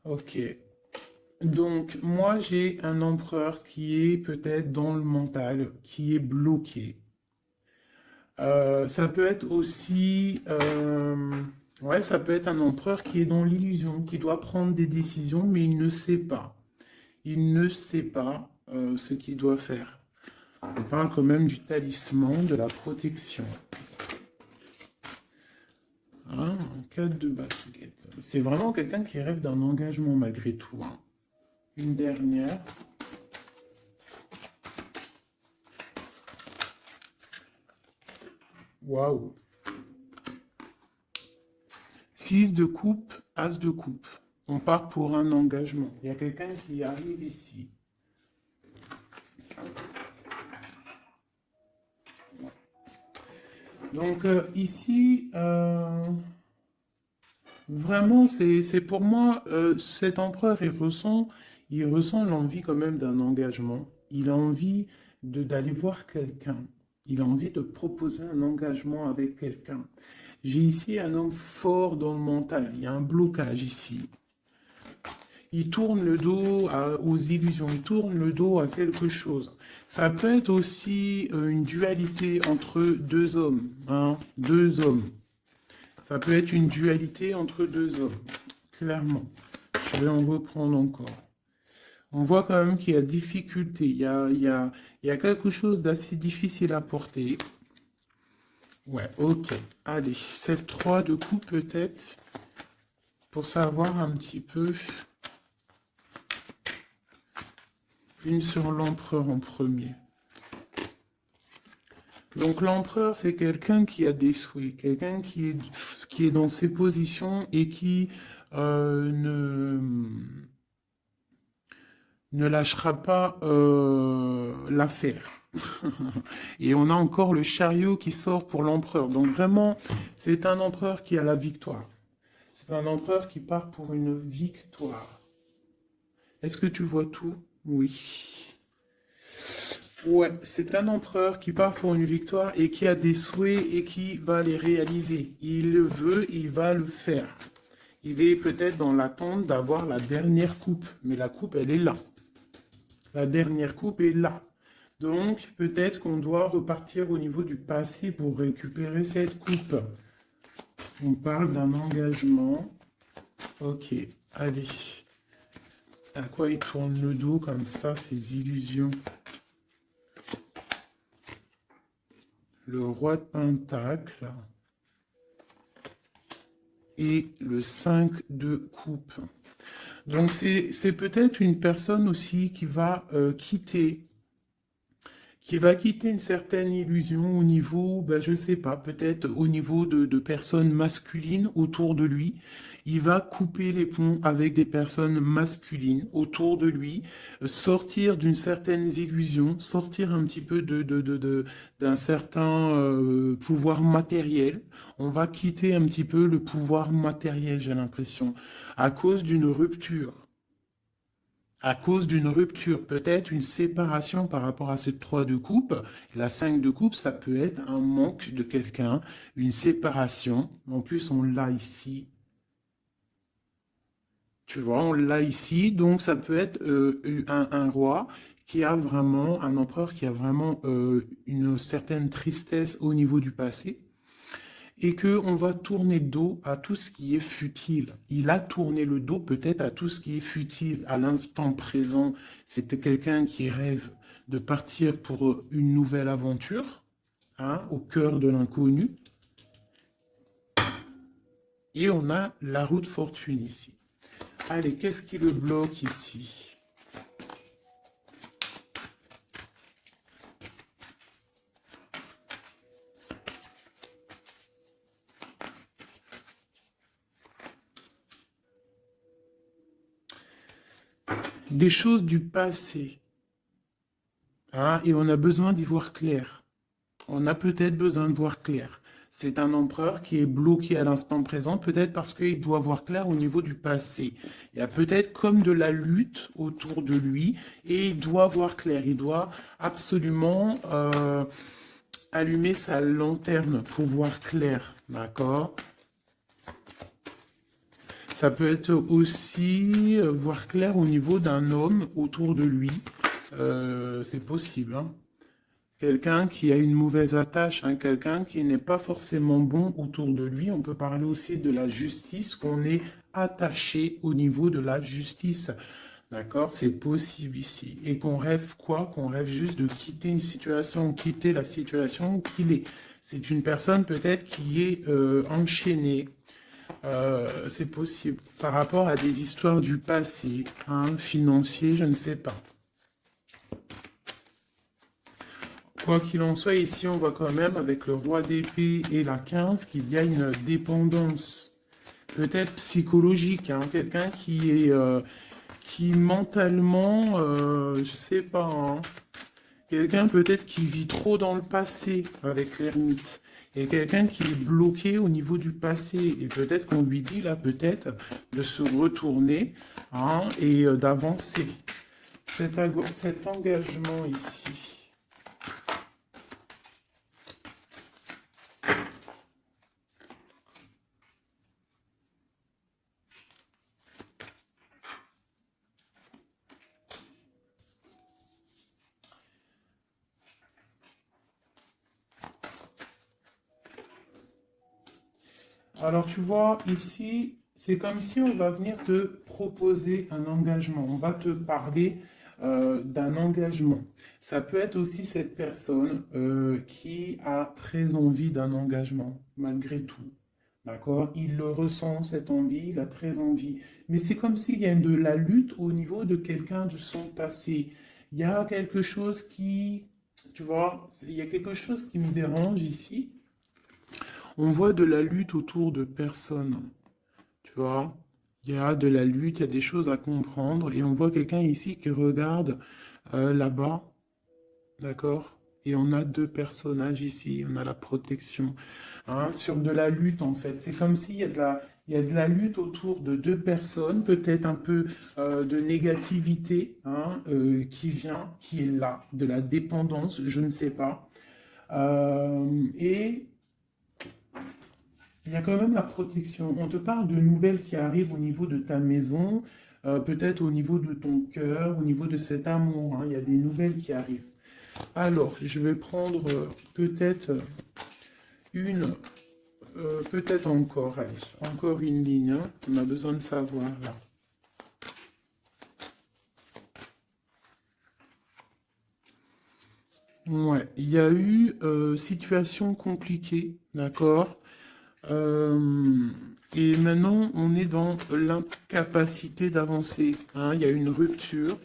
Ok. Donc, moi, j'ai un empereur qui est peut-être dans le mental, qui est bloqué. Ça peut être aussi, ouais, ça peut être un empereur qui est dans l'illusion, qui doit prendre des décisions, mais il ne sait pas. Il ne sait pas ce qu'il doit faire. On parle quand même du talisman, de la protection. Hein, un 4 de baguette. C'est vraiment quelqu'un qui rêve d'un engagement malgré tout. Hein. Une dernière. Waouh. 6 de coupe, as de coupe. On part pour un engagement. Il y a quelqu'un qui arrive ici. Donc ici, vraiment, c'est pour moi, cet empereur, il ressent l'envie quand même d'un engagement. Il a envie d'aller voir quelqu'un. Il a envie de proposer un engagement avec quelqu'un. J'ai ici un homme fort dans le mental. Il y a un blocage ici. Il tourne le dos aux illusions, il tourne le dos à quelque chose. Ça peut être aussi une dualité entre deux hommes, hein, deux hommes. Ça peut être une dualité entre deux hommes, clairement. Je vais en reprendre encore. On voit quand même qu'il y a difficulté, il y a quelque chose d'assez difficile à porter. Ouais, ok. Allez, cette 3 de coups peut-être, pour savoir un petit peu. Une sur l'empereur en premier. Donc l'empereur, c'est quelqu'un qui a des souhaits, quelqu'un qui est dans ses positions et qui ne lâchera pas l'affaire. Et on a encore le chariot qui sort pour l'empereur. Donc vraiment, c'est un empereur qui a la victoire. C'est un empereur qui part pour une victoire. Est-ce que tu vois tout? Oui. Ouais, c'est un empereur qui part pour une victoire et qui a des souhaits et qui va les réaliser. Il le veut, il va le faire. Il est peut-être dans l'attente d'avoir la dernière coupe, mais la coupe, elle est là. La dernière coupe est là. Donc, peut-être qu'on doit repartir au niveau du passé pour récupérer cette coupe. On parle d'un engagement. Ok, allez. À quoi il tourne le dos comme ça, ces illusions? Le roi de Pentacle et le 5 de coupe. Donc c'est peut-être une personne aussi qui va quitter qui va quitter une certaine illusion au niveau, ben, je ne sais pas, peut-être au niveau de personnes masculines autour de lui. Il va couper les ponts avec des personnes masculines autour de lui, sortir d'une certaine illusion, sortir un petit peu d'un certain pouvoir matériel. On va quitter un petit peu le pouvoir matériel, j'ai l'impression, à cause d'une rupture. À cause d'une rupture, peut-être une séparation par rapport à cette 3 de coupe. La 5 de coupe, ça peut être un manque de quelqu'un, une séparation. En plus, on l'a ici. Tu vois, on l'a ici. Donc, ça peut être un roi qui a vraiment, un empereur qui a vraiment une certaine tristesse au niveau du passé et que on va tourner le dos à tout ce qui est futile. Il a tourné le dos peut-être à tout ce qui est futile à l'instant présent. C'était quelqu'un qui rêve de partir pour une nouvelle aventure, hein, au cœur de l'inconnu. Et on a la roue de fortune ici. Allez, qu'est-ce qui le bloque ici? Des choses du passé. Hein, et on a besoin d'y voir clair. On a peut-être besoin de voir clair. C'est un empereur qui est bloqué à l'instant présent, peut-être parce qu'il doit voir clair au niveau du passé. Il y a peut-être comme de la lutte autour de lui et il doit voir clair. Il doit absolument allumer sa lanterne pour voir clair. D'accord? Ça peut être aussi voir clair au niveau d'un homme autour de lui. C'est possible, hein. Quelqu'un qui a une mauvaise attache, hein, quelqu'un qui n'est pas forcément bon autour de lui. On peut parler aussi de la justice, qu'on est attaché au niveau de la justice. D'accord? C'est possible ici. Et qu'on rêve quoi? Qu'on rêve juste de quitter une situation, quitter la situation qu'il est. C'est une personne peut-être qui est enchaînée. C'est possible. Par rapport à des histoires du passé, hein, financier, je ne sais pas. Quoi qu'il en soit, ici, on voit quand même, avec le roi d'épée et la 15, qu'il y a une dépendance, peut-être psychologique, hein, quelqu'un qui mentalement, je sais pas, hein, quelqu'un peut-être qui vit trop dans le passé avec l'ermite, et quelqu'un qui est bloqué au niveau du passé, et peut-être qu'on lui dit là, peut-être, de se retourner, hein, et d'avancer. Cet engagement ici. Alors, tu vois, ici, c'est comme si on va venir te proposer un engagement. On va te parler d'un engagement. Ça peut être aussi cette personne qui a très envie d'un engagement, malgré tout. D'accord? Il le ressent, cette envie, il a très envie. Mais c'est comme s'il y a de la lutte au niveau de quelqu'un de son passé. Il y a quelque chose qui, tu vois, il y a quelque chose qui me dérange ici. On voit de la lutte autour de personnes, tu vois. Il y a de la lutte, il y a des choses à comprendre, et on voit quelqu'un ici qui regarde là-bas, d'accord? Et on a deux personnages ici, on a la protection, hein, sur de la lutte en fait. C'est comme s'il y a il y a de la lutte autour de deux personnes, peut-être un peu de négativité, hein, qui vient, qui est là, de la dépendance, je ne sais pas. Et il y a quand même la protection. On te parle de nouvelles qui arrivent au niveau de ta maison, peut-être au niveau de ton cœur, au niveau de cet amour, hein. Il y a des nouvelles qui arrivent. Alors, je vais prendre peut-être une, peut-être encore, allez, encore une ligne, hein. On a besoin de savoir là. Ouais, il y a eu situation compliquée, d'accord? Euh, et maintenant, on est dans l'incapacité d'avancer, hein. Il y a une rupture.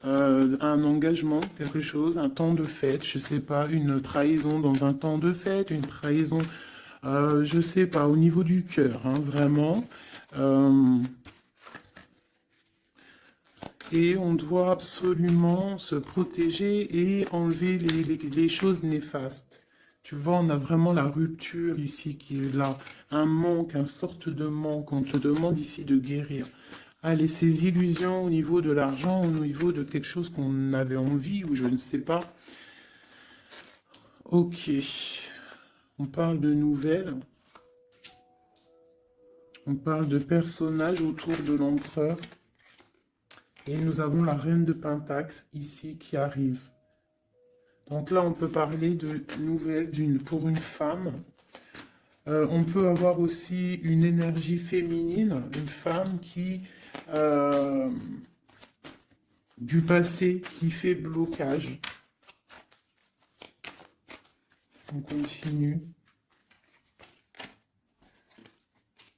un engagement, quelque chose, un temps de fête, je sais pas, une trahison dans un temps de fête, une trahison, je sais pas, au niveau du cœur, hein, vraiment. Euh, et on doit absolument se protéger et enlever les choses néfastes. Tu vois, on a vraiment la rupture ici qui est là, un manque, une sorte de manque. On te demande ici de guérir. Allez, ces illusions au niveau de l'argent, au niveau de quelque chose qu'on avait envie ou je ne sais pas. Ok, on parle de nouvelles, on parle de personnages autour de l'empereur. Et nous avons la reine de Pentacle ici qui arrive. Donc là, on peut parler de nouvelles pour une femme. On peut avoir aussi une énergie féminine, une femme qui, euh, du passé, qui fait blocage. On continue.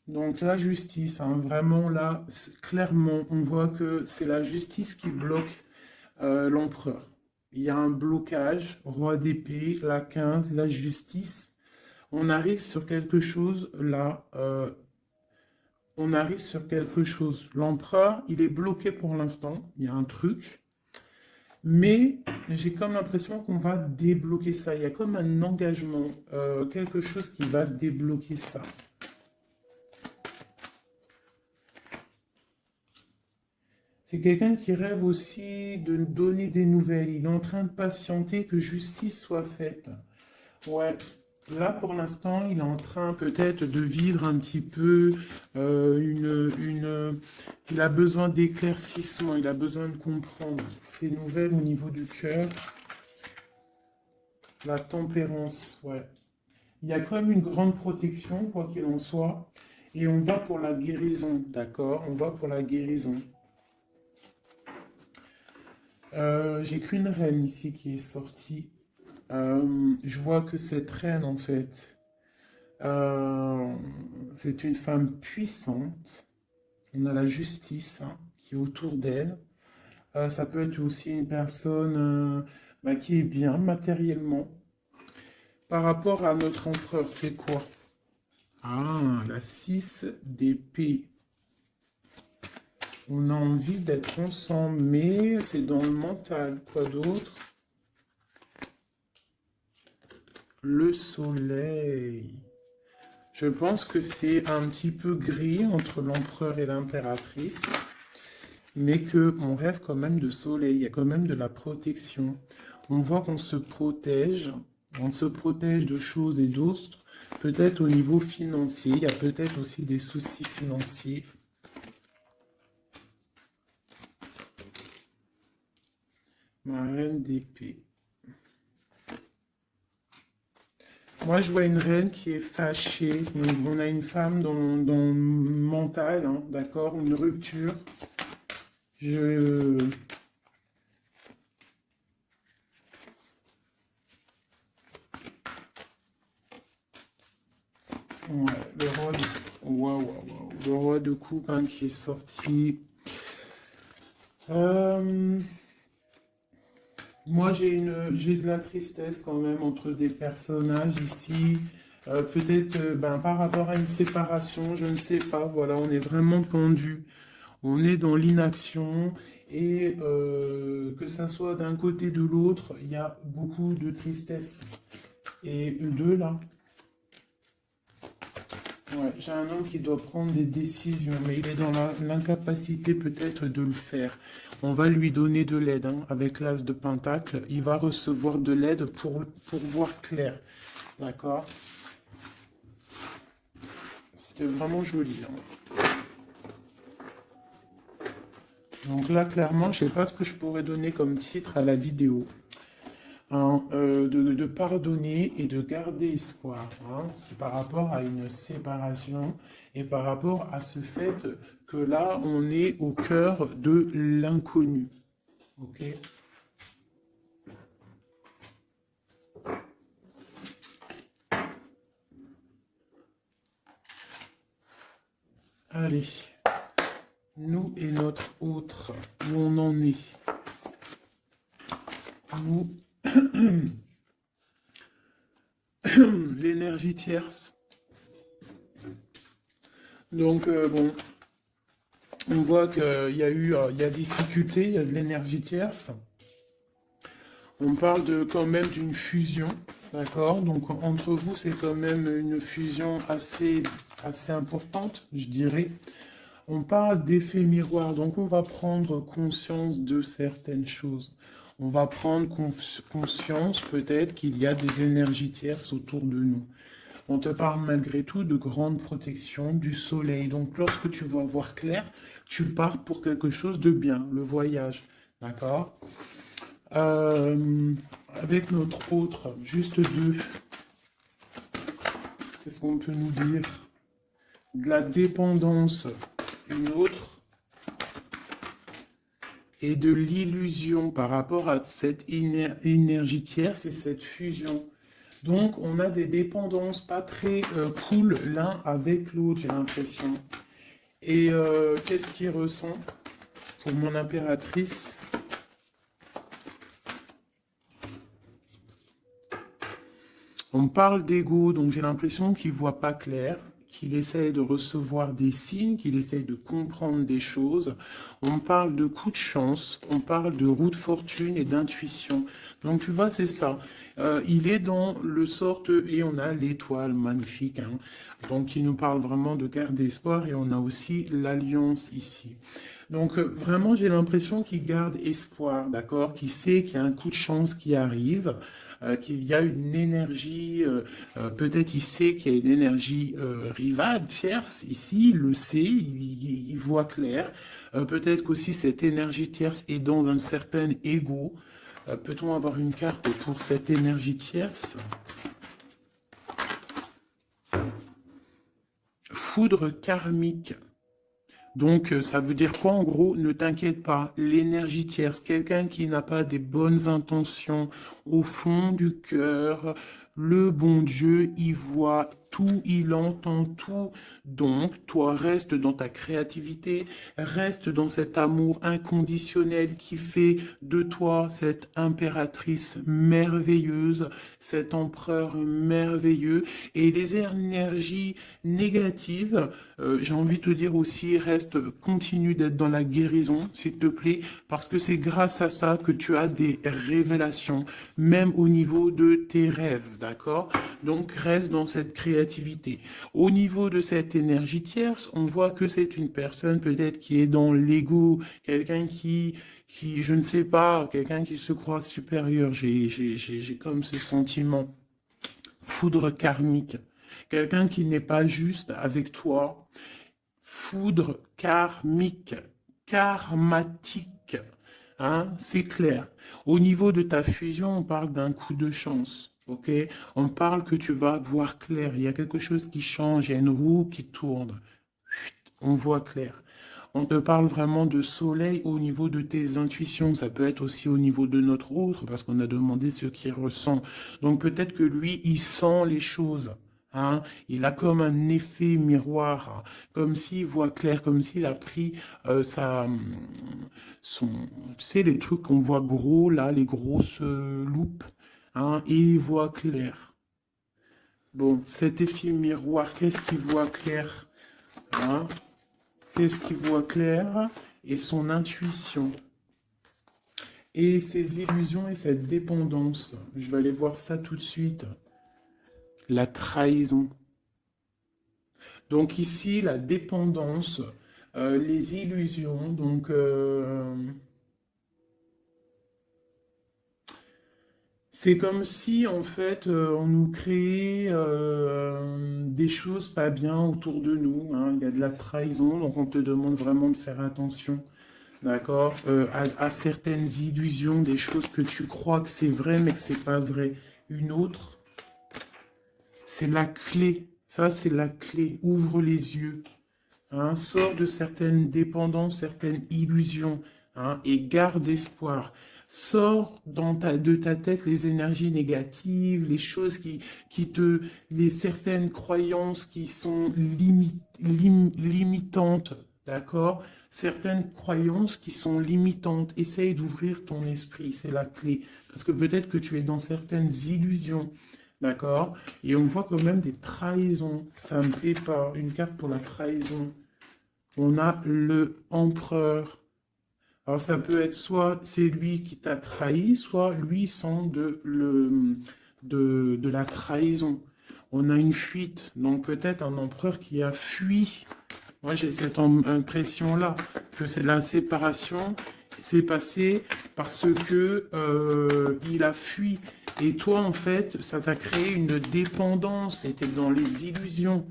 Donc la justice, hein, vraiment là, clairement, on voit que c'est la justice qui bloque l'empereur. Il y a un blocage, roi d'épée, la 15, la justice. On arrive sur quelque chose là, on arrive sur quelque chose. L'empereur, il est bloqué pour l'instant, il y a un truc, mais j'ai comme l'impression qu'on va débloquer ça. Il y a comme un engagement, quelque chose qui va débloquer ça. C'est quelqu'un qui rêve aussi de donner des nouvelles. Il est en train de patienter que justice soit faite. Ouais, là pour l'instant, il est en train peut-être de vivre un petit peu il a besoin d'éclaircissement, il a besoin de comprendre ces nouvelles au niveau du cœur. La tempérance, ouais. Il y a quand même une grande protection, quoi qu'il en soit. Et on va pour la guérison, d'accord? On va pour la guérison. J'ai qu'une reine ici qui est sortie. Je vois que cette reine, en fait, c'est une femme puissante. On a la justice hein, qui est autour d'elle. Ça peut être aussi une personne bah, qui est bien matériellement. Par rapport à notre empereur, c'est quoi? Ah, la 6 d'épée. On a envie d'être ensemble, mais c'est dans le mental. Quoi d'autre? Le soleil. Je pense que c'est un petit peu gris entre l'empereur et l'impératrice, mais qu'on rêve quand même de soleil, il y a quand même de la protection. On voit qu'on se protège, on se protège de choses et d'autres, peut-être au niveau financier, il y a peut-être aussi des soucis financiers. Ma reine d'épée. Moi, je vois une reine qui est fâchée. On a une femme dans le mental, hein, d'accord, une rupture. Je... Ouais, le roi de coupe hein, qui est sorti. Moi, j'ai de la tristesse quand même entre des personnages ici. Peut-être ben, par rapport à une séparation, je ne sais pas. Voilà, on est vraiment pendu. On est dans l'inaction et que ça soit d'un côté ou de l'autre, il y a beaucoup de tristesse. Et eux deux là, ouais, j'ai un homme qui doit prendre des décisions, mais il est dans l'incapacité peut-être de le faire. On va lui donner de l'aide hein, avec l'as de Pentacle. Il va recevoir de l'aide pour voir clair. D'accord? C'était vraiment joli. Hein. Donc là, clairement, je ne sais pas ce que je pourrais donner comme titre à la vidéo. Hein, de pardonner et de garder espoir. Hein. C'est par rapport à une séparation et par rapport à ce fait que là, on est au cœur de l'inconnu. Ok? Allez, nous et notre autre, où on en est. ou l'énergie tierce. Donc, bon, on voit qu'il y a il y a difficulté, il y a de l'énergie tierce. On parle quand même d'une fusion, d'accord? Donc, entre vous, c'est quand même une fusion assez importante, je dirais. On parle d'effet miroir, donc on va prendre conscience de certaines choses. On va prendre conscience peut-être qu'il y a des énergies tierces autour de nous. On te parle malgré tout de grande protection du soleil. Donc lorsque tu vas voir clair, tu pars pour quelque chose de bien, le voyage. D'accord? Avec notre autre, juste deux, qu'est-ce qu'on peut nous dire? De la dépendance, une autre, et de l'illusion par rapport à cette énergie tierce et cette fusion. Donc, on a des dépendances pas très cool l'un avec l'autre, j'ai l'impression. Et qu'est-ce qu'il ressent pour mon impératrice? On parle d'ego, donc j'ai l'impression qu'il ne voit pas clair, qu'il essaye de recevoir des signes, qu'il essaye de comprendre des choses. On parle de coup de chance, on parle de roue de fortune et d'intuition. Donc tu vois, c'est ça. Il est dans le sorte, et on a l'étoile magnifique, hein. Donc il nous parle vraiment de garder espoir, et on a aussi l'alliance ici. Donc vraiment, j'ai l'impression qu'il garde espoir, d'accord? Qu'il sait qu'il y a un coup de chance qui arrive, qu'il y a une énergie, peut-être il sait qu'il y a une énergie rivale, tierce, ici, il le sait, il voit clair. Peut-être qu'aussi cette énergie tierce est dans un certain ego. Peut-on avoir une carte pour cette énergie tierce? Foudre karmique. Donc, ça veut dire quoi en gros? Ne t'inquiète pas, l'énergie tierce, quelqu'un qui n'a pas des bonnes intentions au fond du cœur, le bon Dieu, il voit tout, il entend tout. Donc, toi, reste dans ta créativité, reste dans cet amour inconditionnel qui fait de toi cette impératrice merveilleuse, cet empereur merveilleux. Et les énergies négatives, j'ai envie de te dire aussi, reste, continue d'être dans la guérison, s'il te plaît, parce que c'est grâce à ça que tu as des révélations, même au niveau de tes rêves, d'accord? Donc reste dans cette créativité. Au niveau de cette énergie tierce, on voit que c'est une personne peut-être qui est dans l'ego, quelqu'un je ne sais pas, quelqu'un qui se croit supérieur. J'ai comme ce sentiment. Foudre karmique. Quelqu'un qui n'est pas juste avec toi. Foudre karmique, karmatique. Hein, c'est clair. Au niveau de ta fusion, on parle d'un coup de chance. Ok? On parle que tu vas voir clair. Il y a quelque chose qui change. Il y a une roue qui tourne. On voit clair. On te parle vraiment de soleil au niveau de tes intuitions. Ça peut être aussi au niveau de notre autre, parce qu'on a demandé ce qu'il ressent. Donc peut-être que lui, il sent les choses. Hein, il a comme un effet miroir, comme s'il voit clair, comme s'il a pris tu sais, les trucs qu'on voit gros là, les grosses loupes, hein, et il voit clair. Bon, cet effet miroir, qu'est-ce qu'il voit clair? Hein? Qu'est-ce qu'il voit clair? Et son intuition. Et ses illusions et cette dépendance. Je vais aller voir ça tout de suite. La trahison. Donc ici, la dépendance, les illusions, donc c'est comme si en fait on nous créait des choses pas bien autour de nous, hein. Il y a de la trahison, donc on te demande vraiment de faire attention, d'accord, à certaines illusions, des choses que tu crois que c'est vrai mais que c'est pas vrai. Une autre, c'est la clé. Ça, c'est la clé. Ouvre les yeux. Hein, sors de certaines dépendances, certaines illusions, hein, et garde espoir. Sors de ta tête les énergies négatives, les choses les certaines croyances qui sont limitantes. d'accord? Certaines croyances qui sont limitantes. Essaye d'ouvrir ton esprit, c'est la clé. Parce que peut-être que tu es dans certaines illusions, d'accord? Et on voit quand même des trahisons. Ça me plaît pas. Une carte pour la trahison. On a le empereur. Alors ça peut être soit c'est lui qui t'a trahi, soit lui sent de la trahison. On a une fuite, donc peut-être un empereur qui a fui. Moi j'ai cette impression-là, que c'est la séparation s'est passée parce que il a fui. Et toi en fait, ça t'a créé une dépendance, c'était dans les illusions.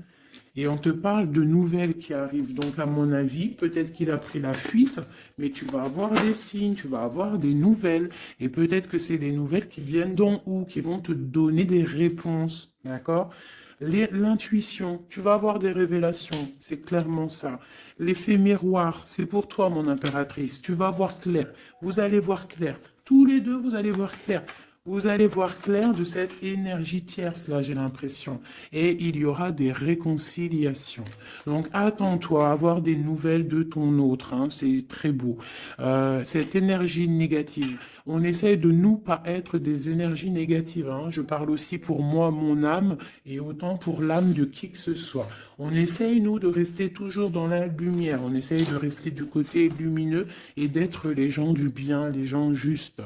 Et on te parle de nouvelles qui arrivent. Donc, à mon avis, peut-être qu'il a pris la fuite, mais tu vas avoir des signes, tu vas avoir des nouvelles. Et peut-être que c'est des nouvelles qui viennent d'en haut, qui vont te donner des réponses. D'accord? L'intuition, tu vas avoir des révélations, c'est clairement ça. L'effet miroir, c'est pour toi, mon impératrice. Tu vas voir clair. Vous allez voir clair. Tous les deux, vous allez voir clair. Vous allez voir clair de cette énergie tierce, là, j'ai l'impression. Et il y aura des réconciliations. Donc, attends-toi à avoir des nouvelles de ton autre. Hein, c'est très beau. Cette énergie négative. On essaye de nous pas être des énergies négatives. Hein. Je parle aussi pour moi, mon âme, et autant pour l'âme de qui que ce soit. On essaye, nous, de rester toujours dans la lumière. On essaye de rester du côté lumineux et d'être les gens du bien, les gens justes.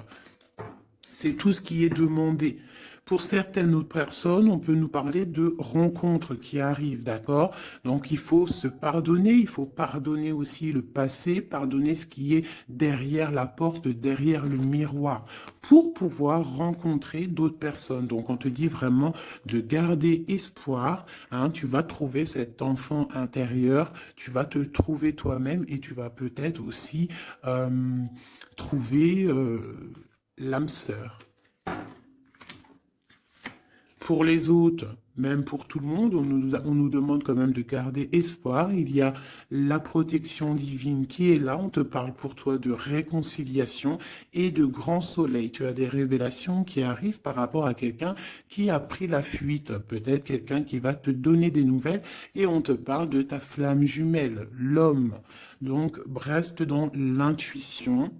C'est tout ce qui est demandé. Pour certaines autres personnes, on peut nous parler de rencontres qui arrivent, d'accord? Donc il faut se pardonner, il faut pardonner aussi le passé, pardonner ce qui est derrière la porte, derrière le miroir, pour pouvoir rencontrer d'autres personnes. Donc on te dit vraiment de garder espoir, hein, tu vas trouver cet enfant intérieur, tu vas te trouver toi-même et tu vas peut-être aussi trouver l'âme sœur. Pour les autres, même pour tout le monde, on nous demande quand même de garder espoir. Il y a la protection divine qui est là. On te parle pour toi de réconciliation et de grand soleil. Tu as des révélations qui arrivent par rapport à quelqu'un qui a pris la fuite. Peut-être quelqu'un qui va te donner des nouvelles et on te parle de ta flamme jumelle, l'homme. Donc, reste dans l'intuition.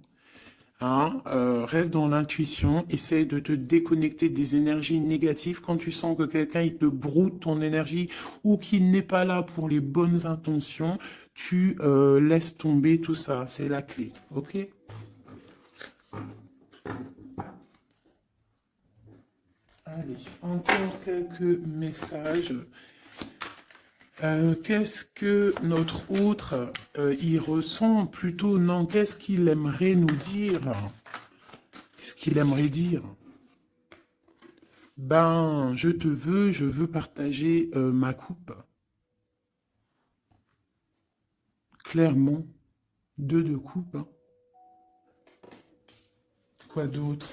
Hein, reste dans l'intuition, essaie de te déconnecter des énergies négatives quand tu sens que quelqu'un il te broute ton énergie ou qu'il n'est pas là pour les bonnes intentions, tu laisses tomber tout ça, c'est la clé, ok? Allez, encore quelques messages. Qu'est-ce que notre autre y ressent plutôt? Non, qu'est-ce qu'il aimerait nous dire? Qu'est-ce qu'il aimerait dire? Ben, je veux partager ma coupe. Clairement, deux de coupe. Hein. Quoi d'autre?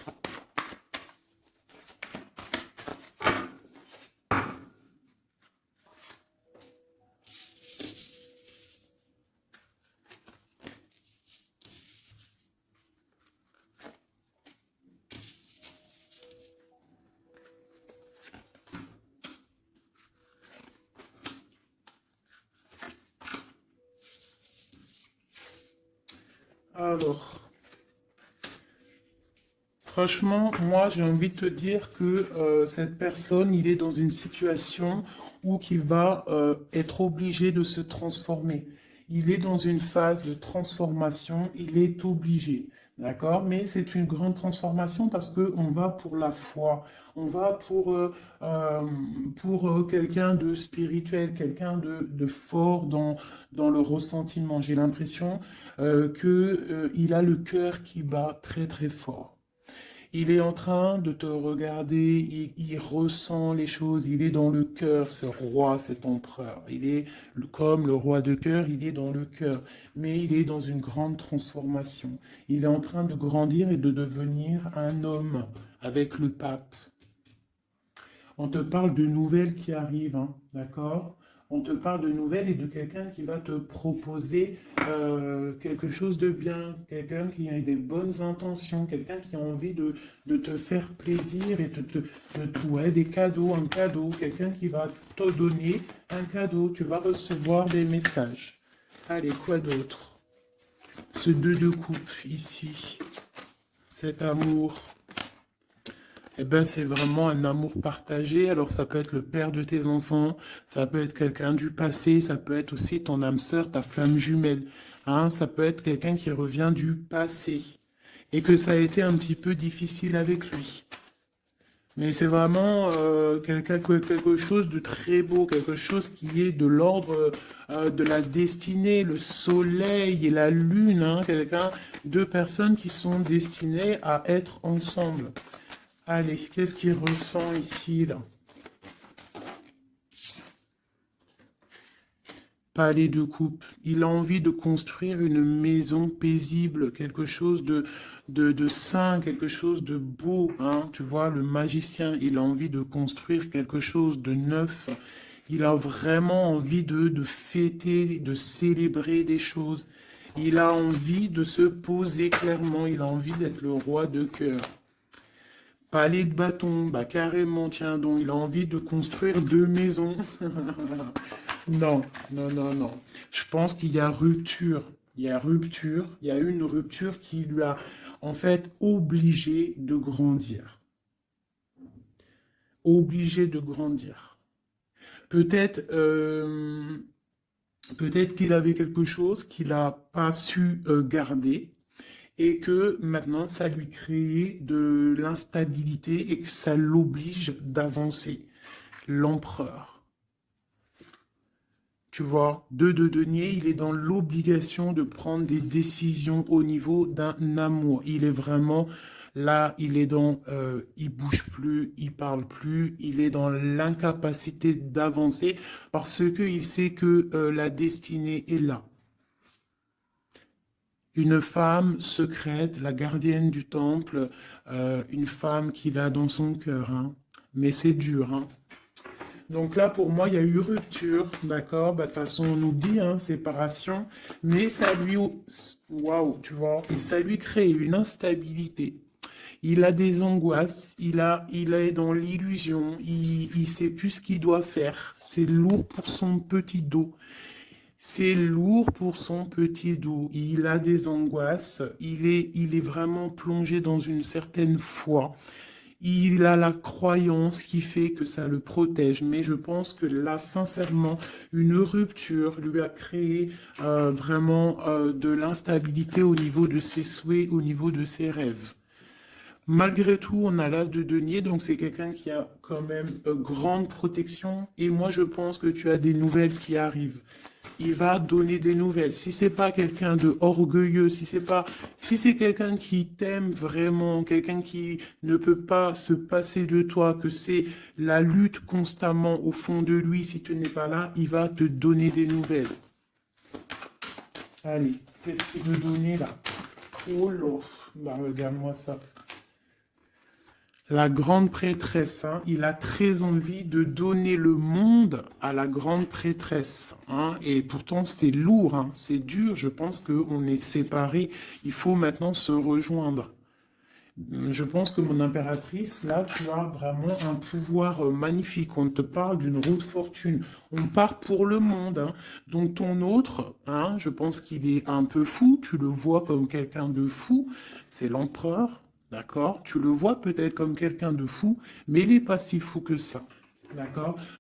Alors, franchement, moi, j'ai envie de te dire que cette personne, il est dans une situation où il va être obligé de se transformer. Il est dans une phase de transformation, il est obligé. D'accord? Mais c'est une grande transformation parce que on va pour la foi, on va pour quelqu'un de spirituel, quelqu'un de fort dans le ressentiment. J'ai l'impression qu'il a le cœur qui bat très très fort. Il est en train de te regarder, il ressent les choses, il est dans le cœur, ce roi, cet empereur. Il est comme le roi de cœur, il est dans le cœur, mais il est dans une grande transformation. Il est en train de grandir et de devenir un homme avec le pape. On te parle de nouvelles qui arrivent, hein, d'accord? On te parle de nouvelles et de quelqu'un qui va te proposer quelque chose de bien, quelqu'un qui a des bonnes intentions, quelqu'un qui a envie de te faire plaisir et ouais, des cadeaux, un cadeau, quelqu'un qui va te donner un cadeau. Tu vas recevoir des messages. Allez, quoi d'autre? Ce 2 de coupe ici, cet amour. Eh ben, c'est vraiment un amour partagé. Alors, ça peut être le père de tes enfants, ça peut être quelqu'un du passé, ça peut être aussi ton âme sœur, ta flamme jumelle. Hein, ça peut être quelqu'un qui revient du passé et que ça a été un petit peu difficile avec lui. Mais c'est vraiment quelque chose de très beau, quelque chose qui est de l'ordre de la destinée, le soleil et la lune, hein, deux personnes qui sont destinées à être ensemble. Allez, qu'est-ce qu'il ressent ici, là? Palais de coupe. Il a envie de construire une maison paisible, quelque chose de sain, quelque chose de beau. Hein. Tu vois, le magicien, il a envie de construire quelque chose de neuf. Il a vraiment envie de fêter, de célébrer des choses. Il a envie de se poser clairement. Il a envie d'être le roi de cœur. Palais de bâton, bah carrément, tiens donc, il a envie de construire 2 maisons. Non, non, non, non. Je pense qu'il y a rupture. Il y a rupture. Il y a une rupture qui lui a, en fait, obligé de grandir. Obligé de grandir. Peut-être peut-être qu'il avait quelque chose qu'il n'a pas su garder et que maintenant ça lui crée de l'instabilité et que ça l'oblige d'avancer. L'empereur. Tu vois, 2 de denier, il est dans l'obligation de prendre des décisions au niveau d'un amour. Il est vraiment là, il est dans, il bouge plus, il parle plus, il est dans l'incapacité d'avancer parce que il sait que la destinée est là. Une femme secrète, la gardienne du temple, une femme qu'il a dans son cœur, hein. Mais c'est dur, hein. Donc là, pour moi, il y a eu rupture, d'accord? Bah, de toute façon, on nous dit, hein, séparation, mais ça lui, waouh, tu vois, et ça lui crée une instabilité. Il a des angoisses, il est dans l'illusion, il sait plus ce qu'il doit faire. C'est lourd pour son petit dos. C'est lourd pour son petit dos. Il a des angoisses. Il est vraiment plongé dans une certaine foi. Il a la croyance qui fait que ça le protège. Mais je pense que là, sincèrement, une rupture lui a créé vraiment de l'instabilité au niveau de ses souhaits, au niveau de ses rêves. Malgré tout, on a l'as de denier, donc c'est quelqu'un qui a quand même grande protection. Et moi, je pense que tu as des nouvelles qui arrivent. Il va donner des nouvelles. Si c'est pas quelqu'un de orgueilleux, si c'est quelqu'un qui t'aime vraiment, quelqu'un qui ne peut pas se passer de toi, que c'est la lutte constamment au fond de lui, si tu n'es pas là, il va te donner des nouvelles. Allez, qu'est-ce qu'il veut donner là? Oh là, bah regarde-moi ça. La grande prêtresse, hein, il a très envie de donner le monde à la grande prêtresse. Hein, et pourtant, c'est lourd, hein, c'est dur. Je pense qu'on est séparés. Il faut maintenant se rejoindre. Je pense que mon impératrice, là, tu as vraiment un pouvoir magnifique. On te parle d'une roue de fortune. On part pour le monde. Hein. Donc ton autre, hein, je pense qu'il est un peu fou. Tu le vois comme quelqu'un de fou. C'est l'empereur. D'accord? Tu le vois peut-être comme quelqu'un de fou, mais il n'est pas si fou que ça. D'accord?